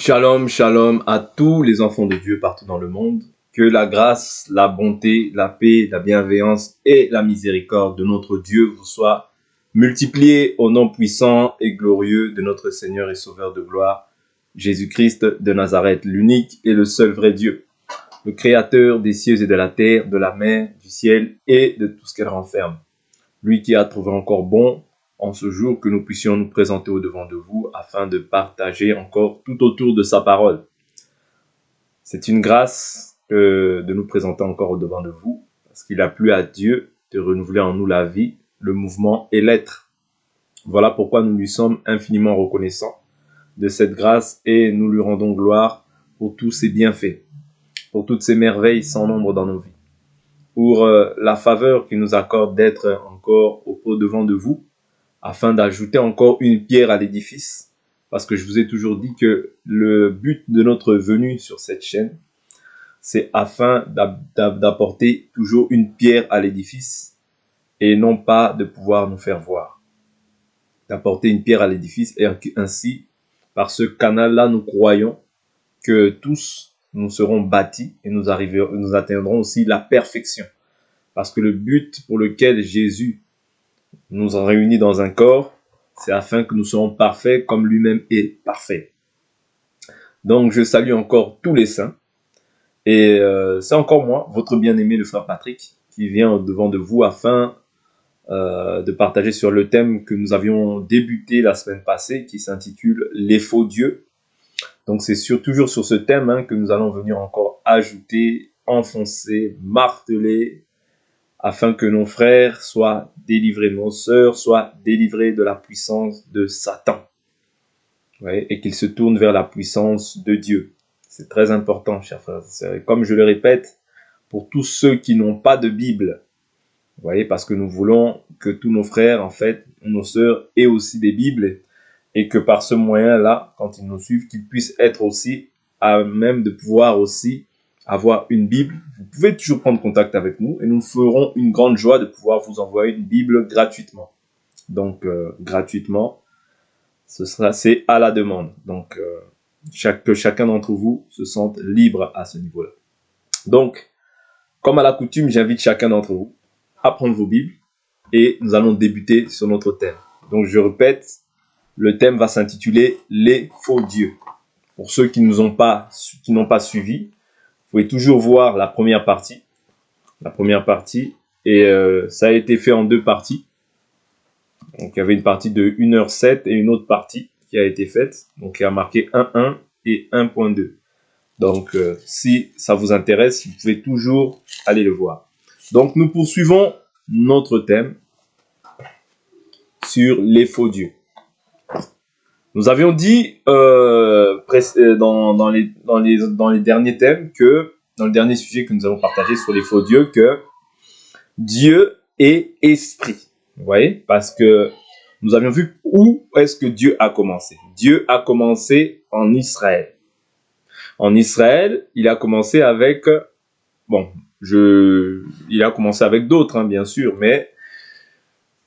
Shalom, shalom à tous les enfants de Dieu partout dans le monde. Que la grâce, la bonté, la paix, la bienveillance et la miséricorde de notre Dieu vous soient multipliées au nom puissant et glorieux de notre Seigneur et Sauveur de gloire, Jésus-Christ de Nazareth, l'unique et le seul vrai Dieu, le Créateur des cieux et de la terre, de la mer, du ciel et de tout ce qu'elle renferme. Lui qui a trouvé encore bon en ce jour que nous puissions nous présenter au-devant de vous afin de partager encore tout autour de sa parole. C'est une grâce de nous présenter encore au-devant de vous parce qu'il a plu à Dieu de renouveler en nous la vie, le mouvement et l'être. Voilà pourquoi nous lui sommes infiniment reconnaissants de cette grâce et nous lui rendons gloire pour tous ses bienfaits, pour toutes ses merveilles sans nombre dans nos vies, pour la faveur qu'il nous accorde d'être encore au-devant de vous, afin d'ajouter encore une pierre à l'édifice, parce que je vous ai toujours dit que le but de notre venue sur cette chaîne, c'est afin d'apporter toujours une pierre à l'édifice, et non pas de pouvoir nous faire voir. D'apporter une pierre à l'édifice, et ainsi, par ce canal-là, nous croyons que tous nous serons bâtis, et nous atteindrons aussi la perfection. Parce que le but pour lequel Jésus nous a réunis dans un corps, c'est afin que nous soyons parfaits comme lui-même est parfait. Donc je salue encore tous les saints, et c'est encore moi, votre bien-aimé le frère Patrick, qui vient au-devant de vous afin de partager sur le thème que nous avions débuté la semaine passée, qui s'intitule « Les faux dieux ». Donc c'est toujours sur ce thème que nous allons venir encore ajouter, enfoncer, marteler, afin que nos frères soient délivrés, nos sœurs soient délivrés de la puissance de Satan. Ouais, et qu'ils se tournent vers la puissance de Dieu. C'est très important, chers frères et sœurs. Comme je le répète, pour tous ceux qui n'ont pas de Bible, vous voyez, parce que nous voulons que tous nos frères, en fait, nos sœurs, aient aussi des Bibles, et que par ce moyen-là, quand ils nous suivent, qu'ils puissent être aussi à même de pouvoir aussi avoir une Bible. Vous pouvez toujours prendre contact avec nous et nous ferons une grande joie de pouvoir vous envoyer une Bible gratuitement. Donc, gratuitement, c'est à la demande. Donc, que chacun d'entre vous se sente libre à ce niveau-là. Donc, comme à la coutume, j'invite chacun d'entre vous à prendre vos Bibles et nous allons débuter sur notre thème. Donc, je répète, le thème va s'intituler « Les faux dieux ». Pour ceux qui n'ont pas suivi, vous pouvez toujours voir la première partie. Et ça a été fait en deux parties. Donc, il y avait une partie de 1h07 et une autre partie qui a été faite. Donc, il y a marqué 1.1 et 1.2. Donc, si ça vous intéresse, vous pouvez toujours aller le voir. Donc, nous poursuivons notre thème sur les faux dieux. Nous avions dit dans les derniers thèmes que, dans le dernier sujet que nous avons partagé sur les faux dieux, que Dieu est esprit. Vous voyez? Parce que nous avions vu où est-ce que Dieu a commencé. Dieu a commencé en Israël. En Israël, il a commencé avec, il a commencé avec d'autres, bien sûr, mais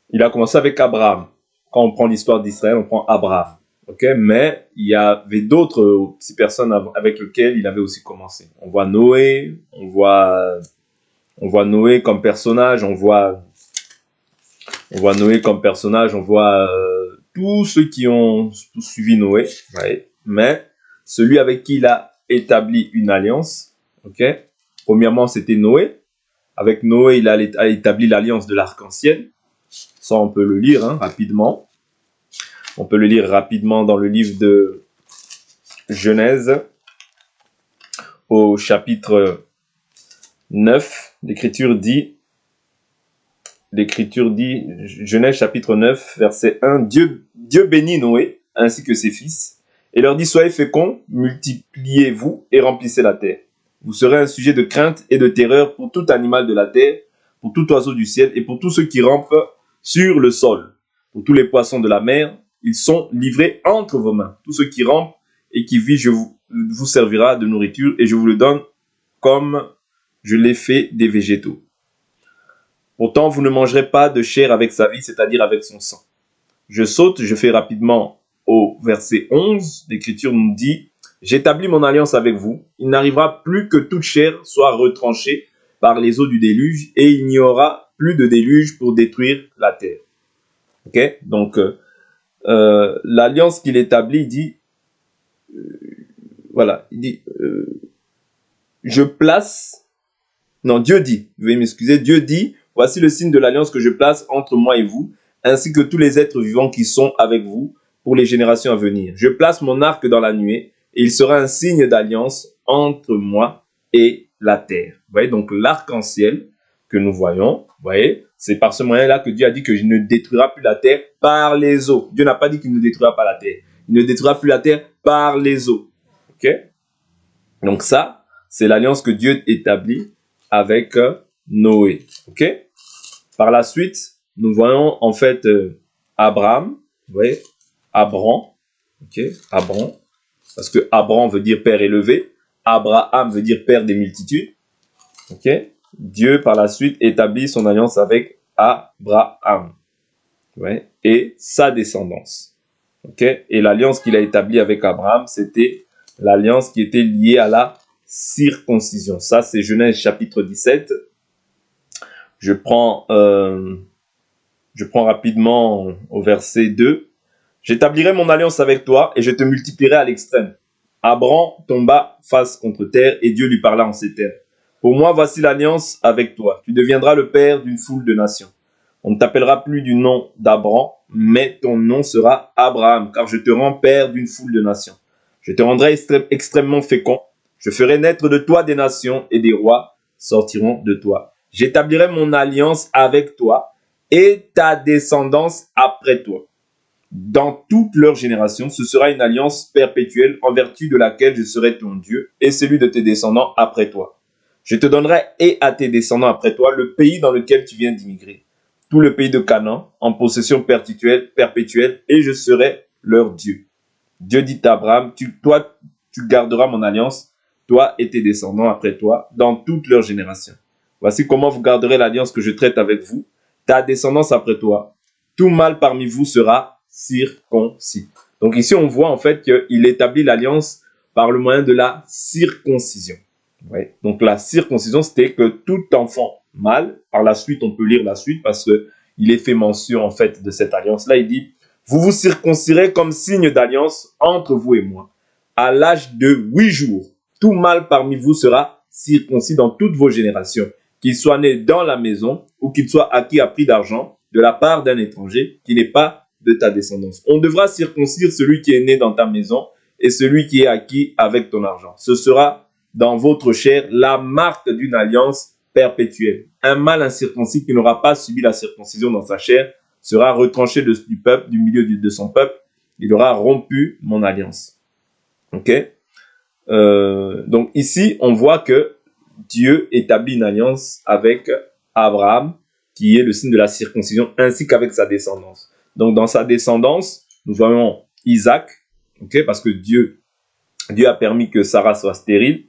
il a commencé avec Abraham. Quand on prend l'histoire d'Israël, on prend Abraham. Okay? Mais il y avait d'autres personnes avec lesquelles il avait aussi commencé. On voit Noé, on voit Noé comme personnage, on voit Noé comme personnage, on voit tous ceux qui ont suivi Noé, ouais. Mais celui avec qui il a établi une alliance, okay? Premièrement c'était Noé. Avec Noé, il a établi l'alliance de l'arc-en-ciel. Ça, on peut le lire rapidement. On peut le lire rapidement dans le livre de Genèse, au chapitre 9. L'Écriture dit, Genèse chapitre 9, verset 1, Dieu bénit Noé, ainsi que ses fils, et leur dit, soyez féconds, multipliez-vous et remplissez la terre. Vous serez un sujet de crainte et de terreur pour tout animal de la terre, pour tout oiseau du ciel, et pour tous ceux qui rampent sur le sol. Pour tous les poissons de la mer, ils sont livrés entre vos mains. Tous ceux qui rampent et qui vivent, vous servira de nourriture, et je vous le donne comme je l'ai fait des végétaux. Pourtant, vous ne mangerez pas de chair avec sa vie, c'est-à-dire avec son sang. Je fais rapidement au verset 11, l'Écriture nous dit, J'établis mon alliance avec vous. Il n'arrivera plus que toute chair soit retranchée par les eaux du déluge et il n'y aura plus de déluge pour détruire la terre. Ok? Donc, l'alliance qu'il établit, il dit, voilà, il dit, je place, non, Dieu dit, veuillez m'excuser, Dieu dit, voici le signe de l'alliance que je place entre moi et vous, ainsi que tous les êtres vivants qui sont avec vous pour les générations à venir. Je place mon arc dans la nuée, et il sera un signe d'alliance entre moi et la terre. Vous voyez, donc l'arc-en-ciel que nous voyons, vous voyez, c'est par ce moyen-là que Dieu a dit que je ne détruira plus la terre par les eaux. Dieu n'a pas dit qu'il ne détruira pas la terre. Il ne détruira plus la terre par les eaux. Ok? Donc ça, c'est l'alliance que Dieu établit avec Noé. Ok? Par la suite, nous voyons en fait Abraham, vous voyez, Abram, ok, Abram, parce que Abram veut dire père élevé, Abraham veut dire père des multitudes, ok. Dieu par la suite établit son alliance avec Abraham, ouais, et sa descendance, ok. Et l'alliance qu'il a établie avec Abraham, c'était l'alliance qui était liée à la circoncision. Ça, c'est Genèse chapitre 17. Je prends rapidement au verset 2. J'établirai mon alliance avec toi et je te multiplierai à l'extrême. Abram tomba face contre terre et Dieu lui parla en ces termes. Pour moi, voici l'alliance avec toi. Tu deviendras le père d'une foule de nations. On ne t'appellera plus du nom d'Abram, mais ton nom sera Abraham, car je te rends père d'une foule de nations. Je te rendrai extrêmement fécond. Je ferai naître de toi des nations et des rois sortiront de toi. J'établirai mon alliance avec toi et ta descendance après toi. Dans toutes leurs générations, ce sera une alliance perpétuelle en vertu de laquelle je serai ton Dieu et celui de tes descendants après toi. Je te donnerai et à tes descendants après toi le pays dans lequel tu viens d'immigrer, tout le pays de Canaan, en possession perpétuelle, et je serai leur Dieu. Dieu dit à Abraham, toi, tu garderas mon alliance, toi et tes descendants après toi, dans toutes leurs générations. Voici comment vous garderez l'alliance que je traite avec vous, ta descendance après toi. Tout mâle parmi vous sera circoncis. Donc ici, on voit en fait qu'il établit l'alliance par le moyen de la circoncision. Ouais. Donc la circoncision, c'était que tout enfant mâle, par la suite, on peut lire la suite parce qu'il est fait mention en fait de cette alliance-là. Il dit, vous vous circoncirez comme signe d'alliance entre vous et moi. À l'âge de 8 jours, tout mâle parmi vous sera circoncis dans toutes vos générations, qu'il soit né dans la maison ou qu'il soit acquis à prix d'argent de la part d'un étranger qui n'est pas de ta descendance. On devra circoncire celui qui est né dans ta maison et celui qui est acquis avec ton argent. Ce sera dans votre chair la marque d'une alliance perpétuelle. Un mâle incirconcis qui n'aura pas subi la circoncision dans sa chair sera retranché du peuple, du milieu de son peuple. Il aura rompu mon alliance. Ok? Donc ici, on voit que Dieu établit une alliance avec Abraham, qui est le signe de la circoncision, ainsi qu'avec sa descendance. Donc dans sa descendance, nous voyons Isaac, okay, parce que Dieu a permis que Sarah soit stérile,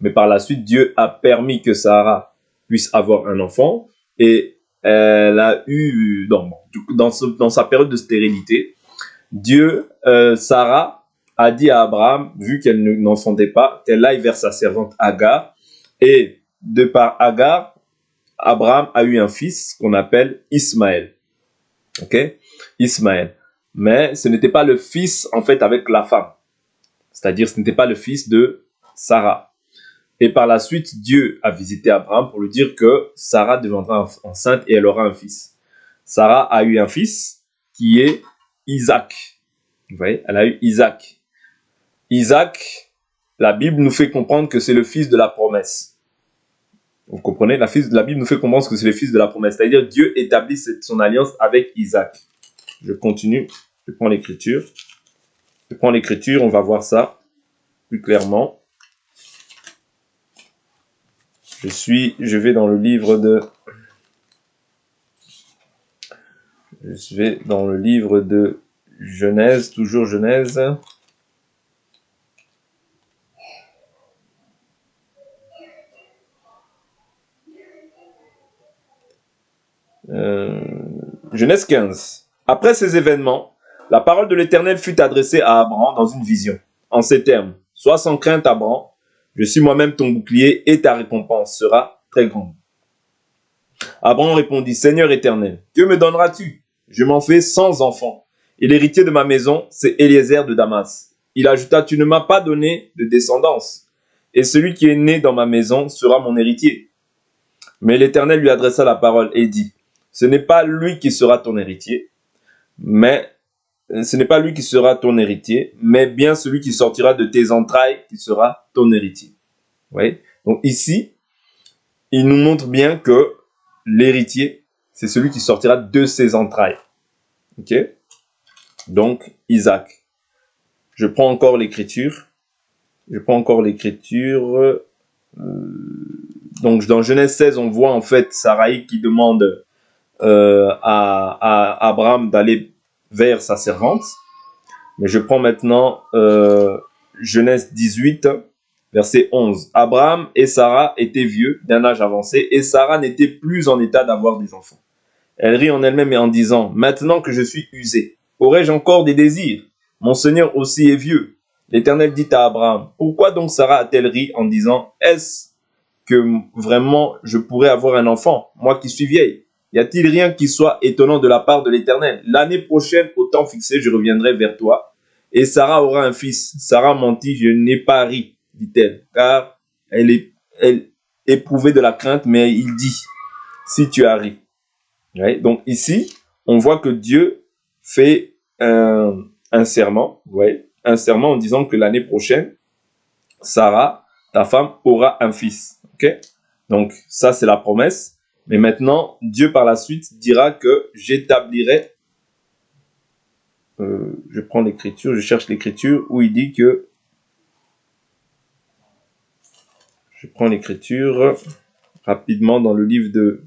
mais par la suite, Dieu a permis que Sarah puisse avoir un enfant, et elle a eu, dans sa période de stérilité, Sarah a dit à Abraham, vu qu'elle n'enfantait pas, qu'elle aille vers sa servante Agar, et de par Agar, Abraham a eu un fils qu'on appelle Ismaël. Ok? Ismaël. Mais ce n'était pas le fils, en fait, avec la femme. C'est-à-dire, ce n'était pas le fils de Sarah. Et par la suite, Dieu a visité Abraham pour lui dire que Sarah deviendra enceinte et elle aura un fils. Sarah a eu un fils qui est Isaac. Vous voyez, elle a eu Isaac. Isaac, la Bible nous fait comprendre que c'est le fils de la promesse. Vous comprenez? La Bible nous fait comprendre que c'est le fils de la promesse. C'est-à-dire Dieu établit son alliance avec Isaac. Je continue. Je prends l'écriture. On va voir ça plus clairement. Je vais dans le livre de Genèse, toujours Genèse. Genèse 15. Après ces événements, la parole de l'Éternel fut adressée à Abraham dans une vision, en ces termes. Sois sans crainte, Abraham. Je suis moi-même ton bouclier et ta récompense sera très grande. Abraham répondit, Seigneur éternel, que me donneras-tu? Je m'en fais 100 enfants. Et l'héritier de ma maison, c'est Eliezer de Damas. Il ajouta, tu ne m'as pas donné de descendance. Et celui qui est né dans ma maison sera mon héritier. Mais l'Éternel lui adressa la parole et dit, ce n'est pas lui qui sera ton héritier, mais bien celui qui sortira de tes entrailles qui sera ton héritier. Vous voyez? Donc ici, il nous montre bien que l'héritier, c'est celui qui sortira de ses entrailles. Ok? Donc, Isaac. Je prends encore l'écriture. Donc, dans Genèse 16, on voit en fait Sarai qui demande à Abraham d'aller vers sa servante. Mais je prends maintenant Genèse 18, verset 11. Abraham et Sarah étaient vieux, d'un âge avancé, et Sarah n'était plus en état d'avoir des enfants. Elle rit en elle-même et en disant, « Maintenant que je suis usée, aurais-je encore des désirs? Mon Seigneur aussi est vieux. » L'Éternel dit à Abraham, « Pourquoi donc Sarah a-t-elle ri en disant, « Est-ce que vraiment je pourrais avoir un enfant, moi qui suis vieille? Y a-t-il rien qui soit étonnant de la part de l'Éternel? L'année prochaine, au temps fixé, je reviendrai vers toi, et Sarah aura un fils. » Sarah mentit, « Je n'ai pas ri, dit-elle, car elle éprouvait de la crainte, mais il dit, « Si tu as ri. » Ouais, donc ici, on voit que Dieu fait un serment, ouais, un serment en disant que l'année prochaine, Sarah, ta femme, aura un fils. Okay? Donc ça, c'est la promesse. Mais maintenant, Dieu par la suite dira que j'établirai, je prends l'écriture, je cherche l'écriture où il dit que, je prends l'écriture rapidement dans le livre de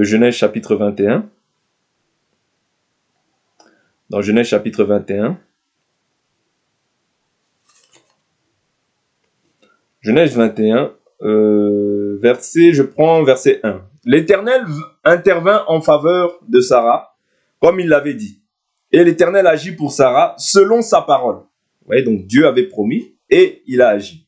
Genèse chapitre 21. Dans Genèse chapitre 21. Genèse 21, je prends verset 1. L'Éternel intervint en faveur de Sarah, comme il l'avait dit. Et l'Éternel agit pour Sarah selon sa parole. Vous voyez, donc Dieu avait promis et il a agi.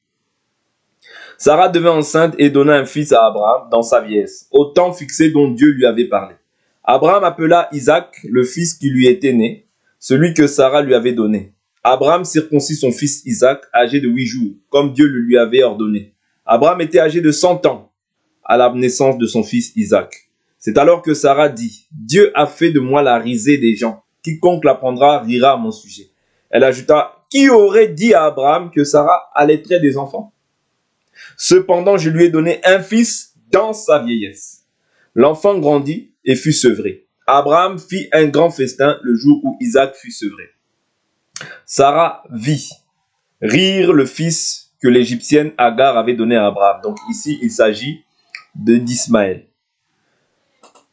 Sarah devint enceinte et donna un fils à Abraham dans sa vieillesse, au temps fixé dont Dieu lui avait parlé. Abraham appela Isaac le fils qui lui était né, celui que Sarah lui avait donné. Abraham circoncit son fils Isaac, âgé de 8 jours, comme Dieu le lui avait ordonné. Abraham était âgé de 100 ans à la naissance de son fils Isaac. C'est alors que Sarah dit, « Dieu a fait de moi la risée des gens. Quiconque l'apprendra rira à mon sujet. » Elle ajouta, « Qui aurait dit à Abraham que Sarah allaiterait des enfants? Cependant, je lui ai donné un fils dans sa vieillesse. L'enfant grandit et fut sevré. Abraham fit un grand festin le jour où Isaac fut sevré. Sarah vit rire le fils que l'Égyptienne Agar avait donné à Abraham. Donc ici, il s'agit d'Ismaël.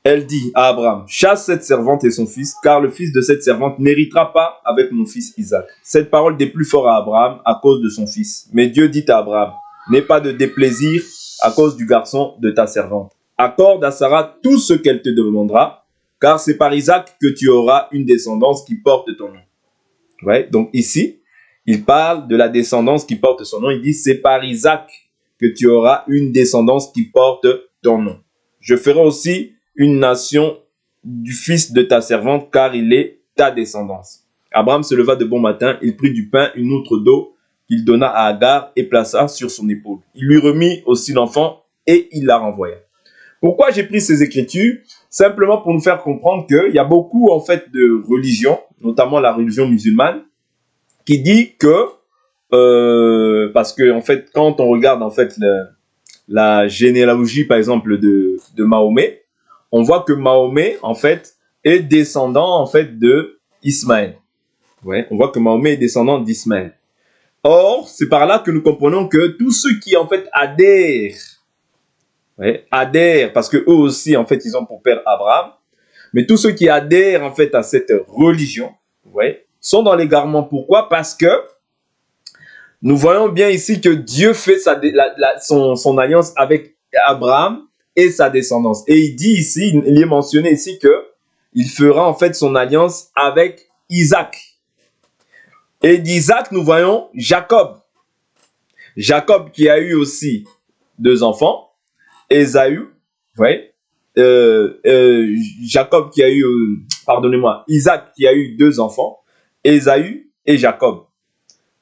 Elle dit à Abraham, chasse cette servante et son fils, car le fils de cette servante n'héritera pas avec mon fils Isaac. Cette parole déplut fort à Abraham à cause de son fils. Mais Dieu dit à Abraham, n'aie pas de déplaisir à cause du garçon de ta servante. Accorde à Sarah tout ce qu'elle te demandera, car c'est par Isaac que tu auras une descendance qui porte ton nom. Ouais, donc ici, il parle de la descendance qui porte son nom. Il dit, c'est par Isaac que tu auras une descendance qui porte ton nom. Je ferai aussi une nation du fils de ta servante, car il est ta descendance. Abraham se leva de bon matin, il prit du pain, une outre d'eau, qu'il donna à Agar et plaça sur son épaule. Il lui remit aussi l'enfant et il la renvoya. Pourquoi j'ai pris ces écritures? Simplement pour nous faire comprendre qu'il y a beaucoup en fait de religions, notamment la religion musulmane, qui dit que parce que en fait quand on regarde en fait la généalogie par exemple de Mahomet, on voit que Mahomet en fait est descendant en fait de Ismaël. Ouais, on voit que Mahomet est descendant d'Ismaël. Or, c'est par là que nous comprenons que tous ceux qui en fait adhèrent, parce que eux aussi en fait ils ont pour père Abraham, mais tous ceux qui adhèrent en fait à cette religion, sont dans l'égarement. Pourquoi? Parce que nous voyons bien ici que Dieu fait son alliance avec Abraham et sa descendance. Et il dit ici, il est mentionné ici que il fera en fait son alliance avec Isaac. Et d'Isaac, nous voyons Jacob. Jacob qui a eu aussi 2 enfants. Ésaü, vous voyez, Jacob qui a eu, Isaac qui a eu 2 enfants, Ésaü et Jacob. Vous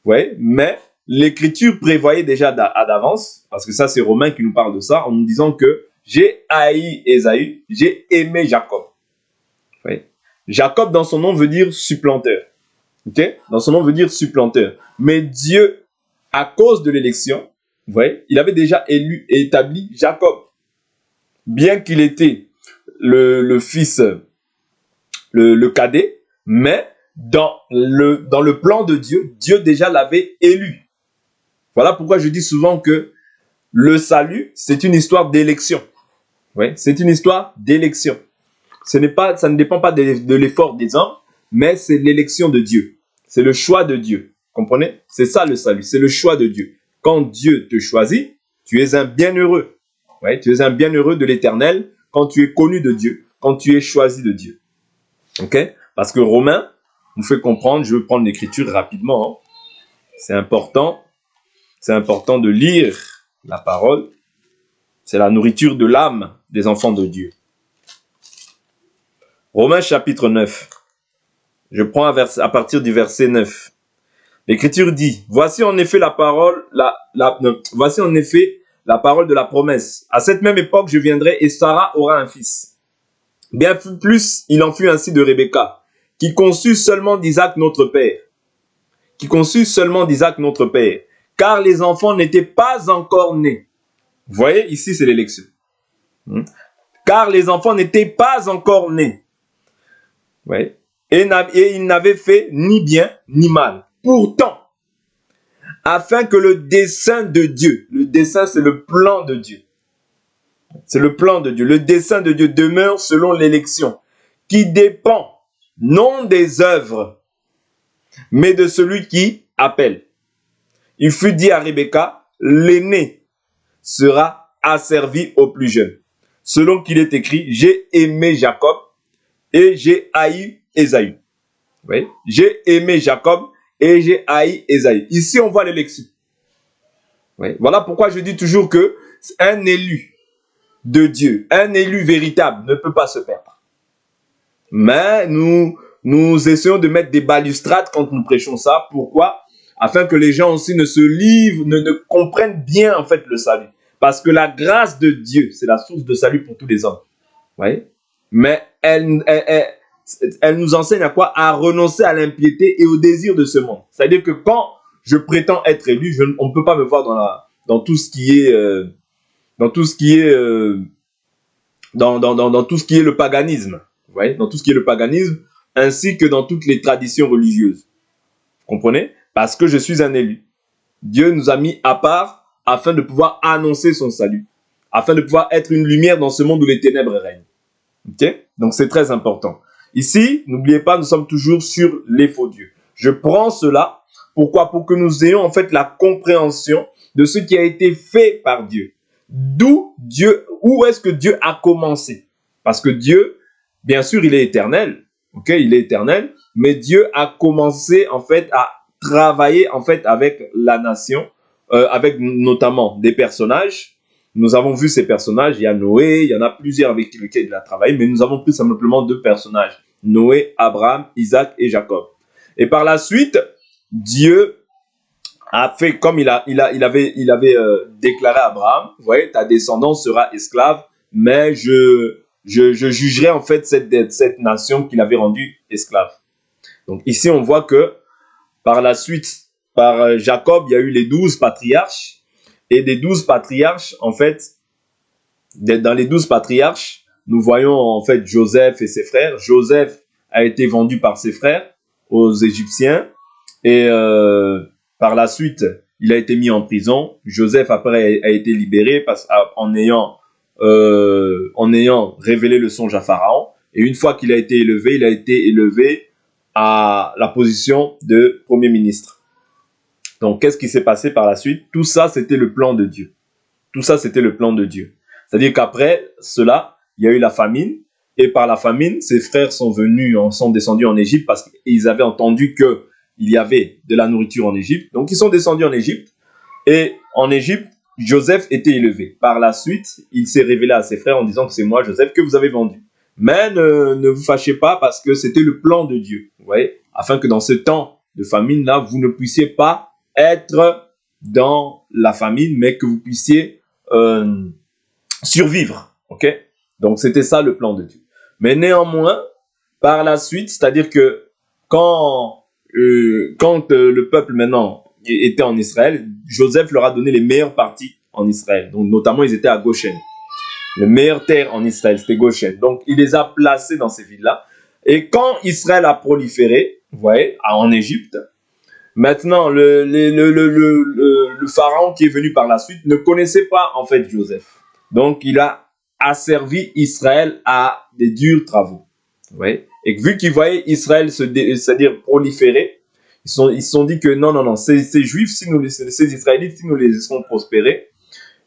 voyez, mais l'Écriture prévoyait déjà d'avance, parce que ça c'est Romain qui nous parle de ça, en nous disant que j'ai haï Ésaü, j'ai aimé Jacob. Vous voyez, Jacob dans son nom veut dire supplanteur. Okay? Dans son nom veut dire supplanteur. Mais Dieu, à cause de l'élection, vous voyez, il avait déjà élu et établi Jacob. Bien qu'il était le fils, le cadet, mais dans le plan de Dieu, Dieu déjà l'avait élu. Voilà pourquoi je dis souvent que le salut, c'est une histoire d'élection. Oui, c'est une histoire d'élection. Ça ne dépend pas de l'effort des hommes, mais c'est l'élection de Dieu. C'est le choix de Dieu. Comprenez? C'est ça le salut, c'est le choix de Dieu. Quand Dieu te choisit, tu es un bienheureux. Ouais, tu es un bienheureux de l'Éternel quand tu es connu de Dieu, quand tu es choisi de Dieu. Ok? Parce que Romain nous fait comprendre, je vais prendre l'Écriture rapidement. Hein. C'est important de lire la parole. C'est la nourriture de l'âme des enfants de Dieu. Romains chapitre 9. Je prends à partir du verset 9. L'Écriture dit, voici en effet la parole, voici en effet la parole de la promesse. À cette même époque, je viendrai et Sarah aura un fils. Bien plus, il en fut ainsi de Rebecca, qui conçut seulement d'Isaac notre père. Car les enfants n'étaient pas encore nés. Vous voyez, ici c'est l'élection. Car les enfants n'étaient pas encore nés. Vous voyez? Et ils n'avaient fait ni bien ni mal. Pourtant, afin que le dessein de Dieu, le dessein c'est le plan de Dieu. C'est le plan de Dieu. Le dessein de Dieu demeure selon l'élection, qui dépend non des œuvres, mais de celui qui appelle. Il fut dit à Rebecca, l'aîné sera asservi au plus jeune. Selon qu'il est écrit, j'ai aimé Jacob et j'ai haï Ésaü. Oui? J'ai aimé Jacob et j'ai haï Ésaü. Ici, on voit l'élection. Oui? Voilà pourquoi je dis toujours que un élu de Dieu, un élu véritable ne peut pas se perdre. Mais nous essayons de mettre des balustrades quand nous prêchons ça. Pourquoi? Afin que les gens aussi ne se livrent, ne comprennent bien en fait le salut. Parce que la grâce de Dieu, c'est la source de salut pour tous les hommes. Vous voyez? Mais elle nous enseigne à quoi? À renoncer à l'impiété et au désir de ce monde. C'est-à-dire que quand je prétends être élu, on ne peut pas me voir dans tout ce qui est dans tout ce qui est le paganisme. Vous voyez? Dans tout ce qui est le paganisme, ainsi que dans toutes les traditions religieuses. Vous comprenez? Parce que je suis un élu. Dieu nous a mis à part afin de pouvoir annoncer son salut, afin de pouvoir être une lumière dans ce monde où les ténèbres règnent. Okay? Donc c'est très important. Ici, n'oubliez pas, nous sommes toujours sur les faux dieux. Je prends cela, pourquoi? Pour que nous ayons en fait la compréhension de ce qui a été fait par Dieu. Où est-ce que Dieu a commencé? Parce que Dieu, bien sûr, il est éternel. Ok, il est éternel, mais Dieu a commencé en fait à travailler en fait avec la nation, avec notamment des personnages. Nous avons vu ces personnages, il y a Noé, il y en a plusieurs avec lesquels il a travaillé, mais nous avons pris simplement 2 personnages, Noé, Abraham, Isaac et Jacob. Et par la suite, Dieu a fait comme il avait déclaré à Abraham, vous voyez, ta descendance sera esclave, mais je jugerai en fait cette nation qu'il avait rendue esclave. Donc ici, on voit que par la suite, par Jacob, il y a eu les 12 patriarches. Et des 12 patriarches, en fait, dans les 12 patriarches, nous voyons en fait Joseph et ses frères. Joseph a été vendu par ses frères aux Égyptiens. Et par la suite, il a été mis en prison. Joseph, après, a été libéré en ayant révélé le songe à Pharaon. Et une fois qu'il a été élevé à la position de premier ministre. Donc, qu'est-ce qui s'est passé par la suite? Tout ça, c'était le plan de Dieu. Tout ça, c'était le plan de Dieu. C'est-à-dire qu'après cela, il y a eu la famine. Et par la famine, ses frères sont descendus en Égypte parce qu'ils avaient entendu que il y avait de la nourriture en Égypte. Donc, ils sont descendus en Égypte. Et en Égypte, Joseph était élevé. Par la suite, il s'est révélé à ses frères en disant que c'est moi, Joseph, que vous avez vendu. Mais ne vous fâchez pas parce que c'était le plan de Dieu. Vous voyez, afin que dans ce temps de famine-là, vous ne puissiez pas être dans la famine, mais que vous puissiez survivre. Ok? Donc, c'était ça le plan de Dieu. Mais néanmoins, par la suite, c'est-à-dire que quand le peuple maintenant était en Israël, Joseph leur a donné les meilleures parties en Israël. Donc, notamment, ils étaient à Goshen. La meilleure terre en Israël, c'était Goshen. Donc, il les a placés dans ces villes-là. Et quand Israël a proliféré, vous voyez, en Égypte, maintenant, le pharaon qui est venu par la suite ne connaissait pas, en fait, Joseph. Donc, il a asservi Israël à des durs travaux. Vous voyez? Et vu qu'ils voyaient Israël c'est-à-dire proliférer, ils se sont dit que non, ces Juifs, ces Israélites, si nous les laissons prospérer,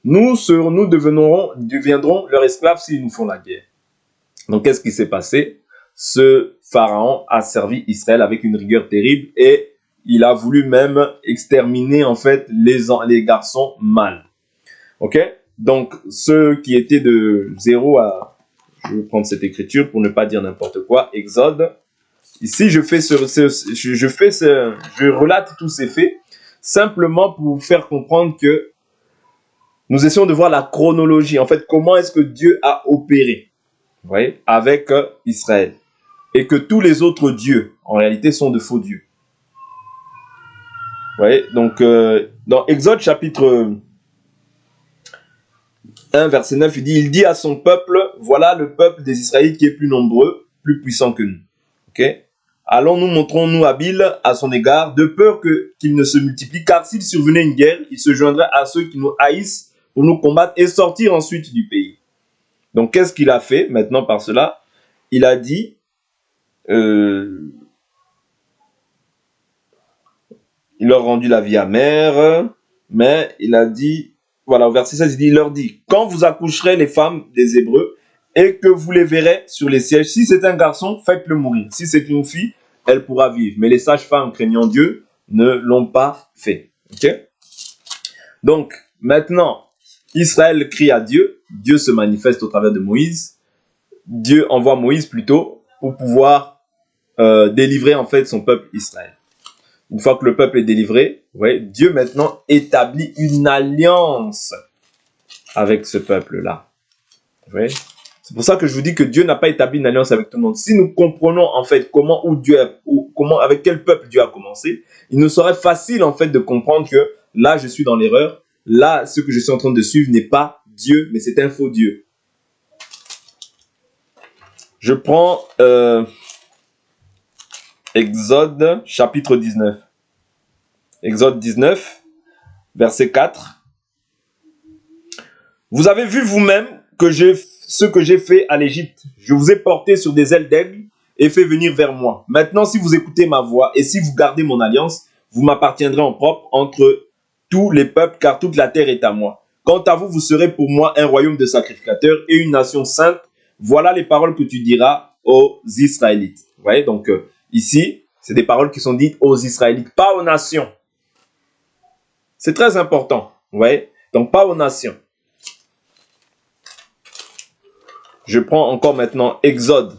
nous deviendrons leurs esclaves s'ils nous font la guerre. Donc, qu'est-ce qui s'est passé? Ce pharaon a servi Israël avec une rigueur terrible et il a voulu même exterminer en fait les garçons mâles. Ok? Donc, ceux qui étaient de 0 à... Je vais prendre cette écriture pour ne pas dire n'importe quoi. Exode. Ici, je relate tous ces faits simplement pour vous faire comprendre que nous essayons de voir la chronologie. En fait, comment est-ce que Dieu a opéré, vous voyez, avec Israël. Et que tous les autres dieux, en réalité, sont de faux dieux. Vous voyez, donc, dans Exode chapitre 1, verset 9, il dit à son peuple, voilà le peuple des Israélites qui est plus nombreux, plus puissant que nous. Ok? Allons, nous montrons-nous habiles à son égard, de peur qu'il ne se multiplie, car s'il survenait une guerre, il se joindrait à ceux qui nous haïssent pour nous combattre et sortir ensuite du pays. Donc, qu'est-ce qu'il a fait maintenant par cela? Il a dit, il leur a rendu la vie amère, mais il a dit, voilà, au verset 16, il leur dit, quand vous accoucherez les femmes des Hébreux et que vous les verrez sur les sièges, si c'est un garçon, faites-le mourir. Si c'est une fille, elle pourra vivre. Mais les sages-femmes craignant Dieu ne l'ont pas fait. Ok? Donc, maintenant, Israël crie à Dieu, Dieu se manifeste au travers de Moïse, Dieu envoie Moïse plutôt pour pouvoir délivrer en fait son peuple Israël. Une fois que le peuple est délivré, ouais, Dieu maintenant établit une alliance avec ce peuple-là. Ouais. C'est pour ça que je vous dis que Dieu n'a pas établi une alliance avec tout le monde. Si nous comprenons en fait avec quel peuple Dieu a commencé, il nous serait facile en fait de comprendre que là je suis dans l'erreur. Là, ce que je suis en train de suivre n'est pas Dieu, mais c'est un faux Dieu. Je prends Exode chapitre 19. Exode 19, verset 4. Vous avez vu vous-même ce que j'ai fait à l'Égypte. Je vous ai porté sur des ailes d'aigle et fait venir vers moi. Maintenant, si vous écoutez ma voix et si vous gardez mon alliance, vous m'appartiendrez en propre entre tous les peuples, car toute la terre est à moi. Quant à vous, vous serez pour moi un royaume de sacrificateurs et une nation sainte. Voilà les paroles que tu diras aux Israélites. Vous voyez, donc ici, c'est des paroles qui sont dites aux Israélites, pas aux nations. C'est très important, vous voyez, donc pas aux nations. Je prends encore maintenant Exode.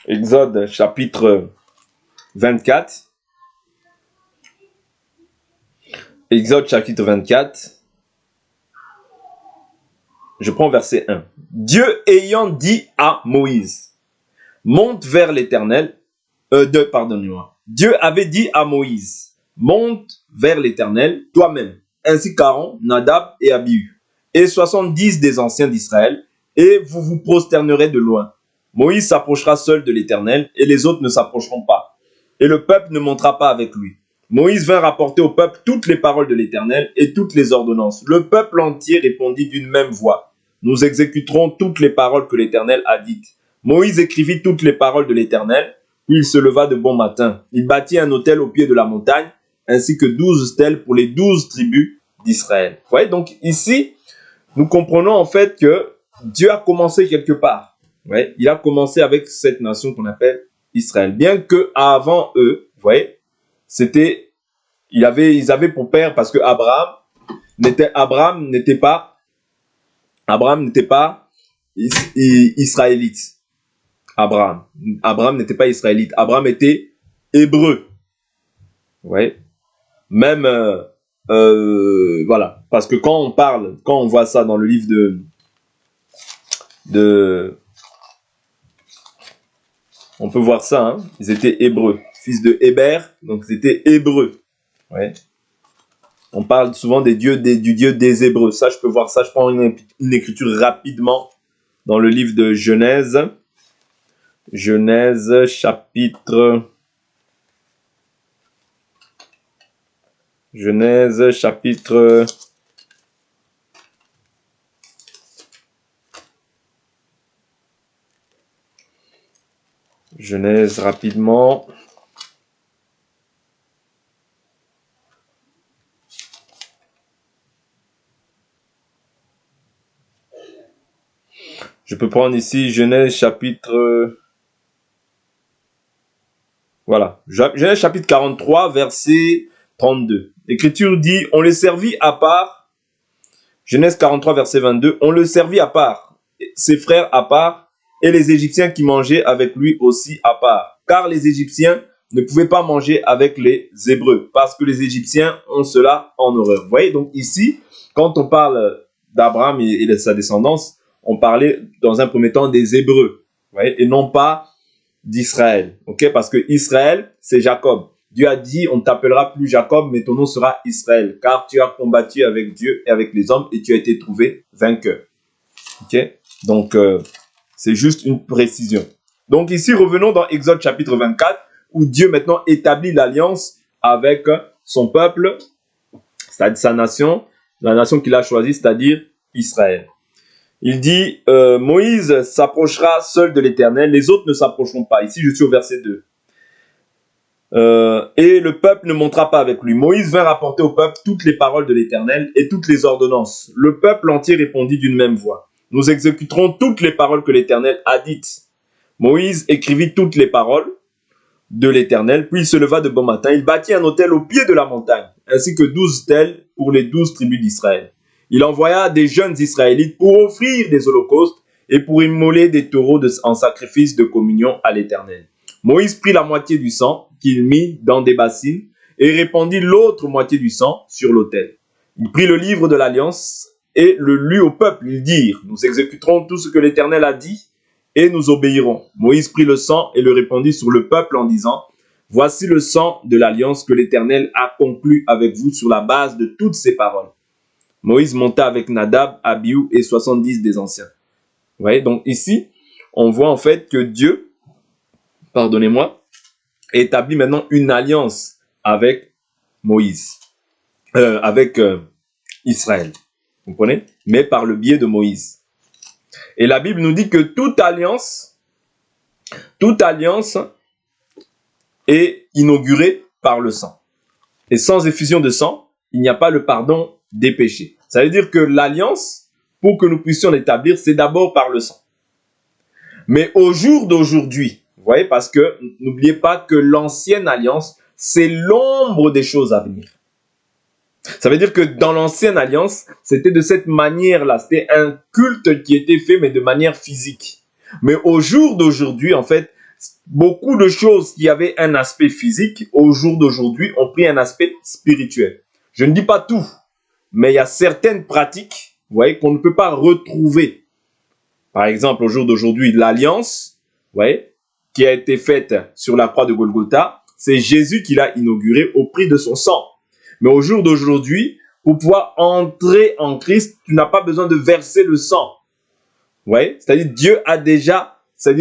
Exode chapitre 24. Exode chapitre 24. Je prends verset 1. Dieu ayant dit à Moïse, monte vers l'Éternel. Pardonnez-moi. Dieu avait dit à Moïse, monte vers l'Éternel toi-même, ainsi qu'Aaron, Nadab et Abihu, et 70 des anciens d'Israël, et vous vous prosternerez de loin. Moïse s'approchera seul de l'Éternel, et les autres ne s'approcheront pas. Et le peuple ne montera pas avec lui. Moïse vint rapporter au peuple toutes les paroles de l'Éternel et toutes les ordonnances. Le peuple entier répondit d'une même voix. Nous exécuterons toutes les paroles que l'Éternel a dites. Moïse écrivit toutes les paroles de l'Éternel, puis il se leva de bon matin. Il bâtit un autel au pied de la montagne, ainsi que 12 stèles pour les 12 tribus d'Israël. Vous voyez, donc ici, nous comprenons en fait que Dieu a commencé quelque part. Ouais, il a commencé avec cette nation qu'on appelle Israël. Bien que avant eux, vous voyez, ils avaient pour père, parce que Abraham n'était pas israélite. Abraham n'était pas israélite. Abraham était hébreu. Vous voyez, même voilà, parce que quand on voit ça dans le livre on peut voir ça, hein, ils étaient hébreux, fils de Héber, donc ils étaient hébreux. Ouais. On parle souvent du Dieu des Hébreux. Ça, je peux voir ça. Je prends une écriture rapidement dans le livre de Genèse. Genèse chapitre 'Genèse rapidement. Je peux prendre ici Genèse chapitre... Voilà. Genèse chapitre 43, verset 32. L'Écriture dit, on les servit à part. Genèse 43, verset 22. On le servit à part, ses frères à part, et les Égyptiens qui mangeaient avec lui aussi à part. Car les Égyptiens ne pouvaient pas manger avec les Hébreux, parce que les Égyptiens ont cela en horreur. Vous voyez, donc ici, quand on parle d'Abraham et de sa descendance, on parlait dans un premier temps des Hébreux, vous voyez, et non pas d'Israël, ok? Parce que Israël, c'est Jacob. Dieu a dit, on ne t'appellera plus Jacob, mais ton nom sera Israël, car tu as combattu avec Dieu et avec les hommes, et tu as été trouvé vainqueur. Ok? Donc, c'est juste une précision. Donc ici, revenons dans Exode chapitre 24, où Dieu maintenant établit l'alliance avec son peuple, c'est-à-dire sa nation, la nation qu'il a choisie, c'est-à-dire Israël. Il dit, Moïse s'approchera seul de l'Éternel, les autres ne s'approcheront pas. Ici, je suis au verset 2. Et le peuple ne montera pas avec lui. Moïse vint rapporter au peuple toutes les paroles de l'Éternel et toutes les ordonnances. Le peuple entier répondit d'une même voix. Nous exécuterons toutes les paroles que l'Éternel a dites. Moïse écrivit toutes les paroles de l'Éternel, puis il se leva de bon matin. Il bâtit un autel au pied de la montagne, ainsi que 12 stèles pour les 12 tribus d'Israël. Il envoya des jeunes Israélites pour offrir des holocaustes et pour immoler des taureaux en sacrifice de communion à l'Éternel. Moïse prit la moitié du sang qu'il mit dans des bassines et répandit l'autre moitié du sang sur l'autel. Il prit le livre de l'Alliance et le lut au peuple. Ils dirent, nous exécuterons tout ce que l'Éternel a dit et nous obéirons. Moïse prit le sang et le répandit sur le peuple en disant, voici le sang de l'Alliance que l'Éternel a conclu avec vous sur la base de toutes ces paroles. Moïse monta avec Nadab, Abihu et 70 des anciens. Vous voyez, donc ici, on voit en fait que Dieu, établit maintenant une alliance avec Moïse, avec Israël. Vous comprenez? Mais par le biais de Moïse. Et la Bible nous dit que toute alliance est inaugurée par le sang. Et sans effusion de sang, il n'y a pas le pardon des péchés. Ça veut dire que l'alliance, pour que nous puissions l'établir, c'est d'abord par le sang. Mais au jour d'aujourd'hui, vous voyez, parce que n'oubliez pas que l'ancienne alliance, c'est l'ombre des choses à venir. Ça veut dire que dans l'ancienne alliance, c'était de cette manière-là. C'était un culte qui était fait, mais de manière physique. Mais au jour d'aujourd'hui, en fait, beaucoup de choses qui avaient un aspect physique, au jour d'aujourd'hui, ont pris un aspect spirituel. Je ne dis pas tout, mais il y a certaines pratiques, vous voyez, qu'on ne peut pas retrouver. Par exemple, au jour d'aujourd'hui, l'alliance, vous voyez, qui a été faite sur la croix de Golgotha, c'est Jésus qui l'a inaugurée au prix de son sang. Mais au jour d'aujourd'hui, pour pouvoir entrer en Christ, tu n'as pas besoin de verser le sang. Vous voyez? C'est-à-dire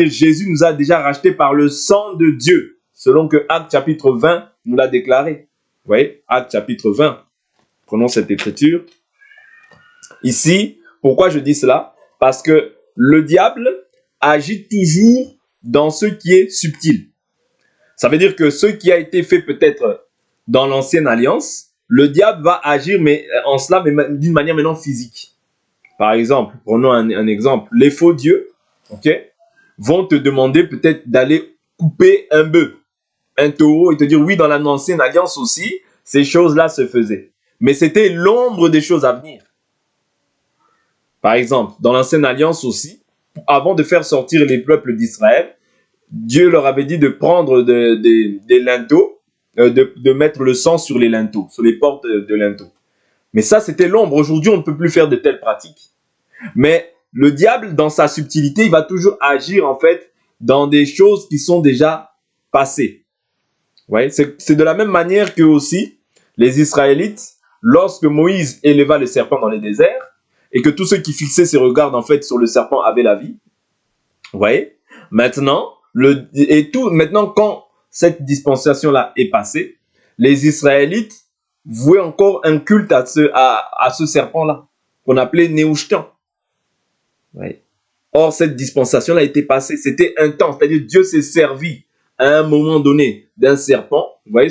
Jésus nous a déjà rachetés par le sang de Dieu, selon que Actes chapitre 20 nous l'a déclaré. Vous voyez? Actes chapitre 20. Prenons cette écriture. Ici, pourquoi je dis cela? Parce que le diable agit toujours dans ce qui est subtil. Ça veut dire que ce qui a été fait peut-être dans l'ancienne alliance, le diable va agir mais d'une manière maintenant physique. Par exemple, prenons un exemple, les faux dieux, vont te demander peut-être d'aller couper un bœuf, un taureau, et te dire oui, dans l'ancienne alliance aussi, ces choses-là se faisaient. Mais c'était l'ombre des choses à venir. Par exemple, dans l'ancienne alliance aussi, avant de faire sortir les peuples d'Israël, Dieu leur avait dit de prendre des linteaux, de mettre le sang sur les linteaux, sur les portes de linteaux. Mais ça, c'était l'ombre. Aujourd'hui, on ne peut plus faire de telles pratiques. Mais le diable, dans sa subtilité, il va toujours agir, en fait, dans des choses qui sont déjà passées. Ouais, c'est de la même manière que aussi, les Israélites, lorsque Moïse éleva le serpent dans les déserts, et que tous ceux qui fixaient ses regards, en fait, sur le serpent avaient la vie. Vous voyez? Maintenant, maintenant, quand cette dispensation-là est passée, les Israélites vouaient encore un culte à ce serpent-là, qu'on appelait Néhushtan. Ouais. Or, cette dispensation-là a été passée. C'était un temps, c'est-à-dire Dieu s'est servi à un moment donné d'un serpent, vous voyez,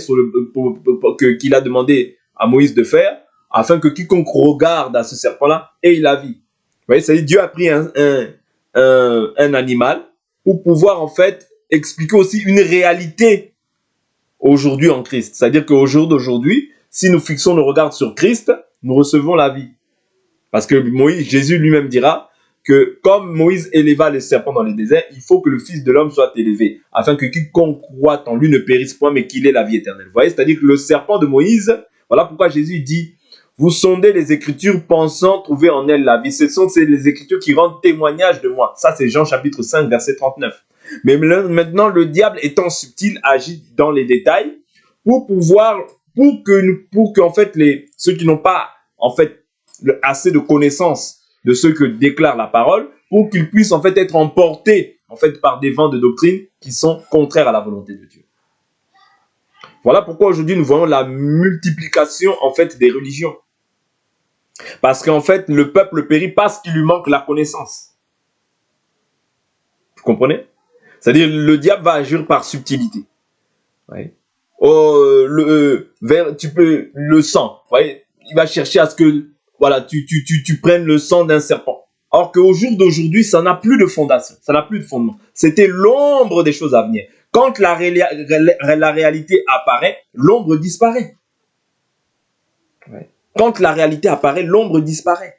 qu'il a demandé à Moïse de faire, afin que quiconque regarde à ce serpent-là ait la vie. Vous voyez, c'est-à-dire Dieu a pris un animal pour pouvoir en fait expliquer aussi une réalité aujourd'hui en Christ. C'est-à-dire qu'au jour d'aujourd'hui, si nous fixons nos regards sur Christ, nous recevons la vie. Parce que Jésus lui-même dira que comme Moïse éleva les serpents dans les déserts, il faut que le Fils de l'homme soit élevé, afin que quiconque croit en lui ne périsse point, mais qu'il ait la vie éternelle. Vous voyez, c'est-à-dire que le serpent de Moïse, voilà pourquoi Jésus dit: vous sondez les Écritures pensant trouver en elles la vie. Ce sont les Écritures qui rendent témoignage de moi. Ça, c'est Jean chapitre 5, verset 39. Mais maintenant, le diable étant subtil, agit dans les détails pour que en fait, ceux qui n'ont pas en fait assez de connaissances de ce que déclare la parole, pour qu'ils puissent en fait être emportés en fait par des vents de doctrine qui sont contraires à la volonté de Dieu. Voilà pourquoi aujourd'hui nous voyons la multiplication en fait des religions. Parce qu'en fait, le peuple périt parce qu'il lui manque la connaissance. Vous comprenez? C'est-à-dire, le diable va agir par subtilité. Ouais. Le sang. Ouais. Il va chercher à ce que voilà, tu prennes le sang d'un serpent. Or qu'au jour d'aujourd'hui, ça n'a plus de fondation, ça n'a plus de fondement. C'était l'ombre des choses à venir. Quand la réalité apparaît, l'ombre disparaît. Ouais. Quand la réalité apparaît, l'ombre disparaît.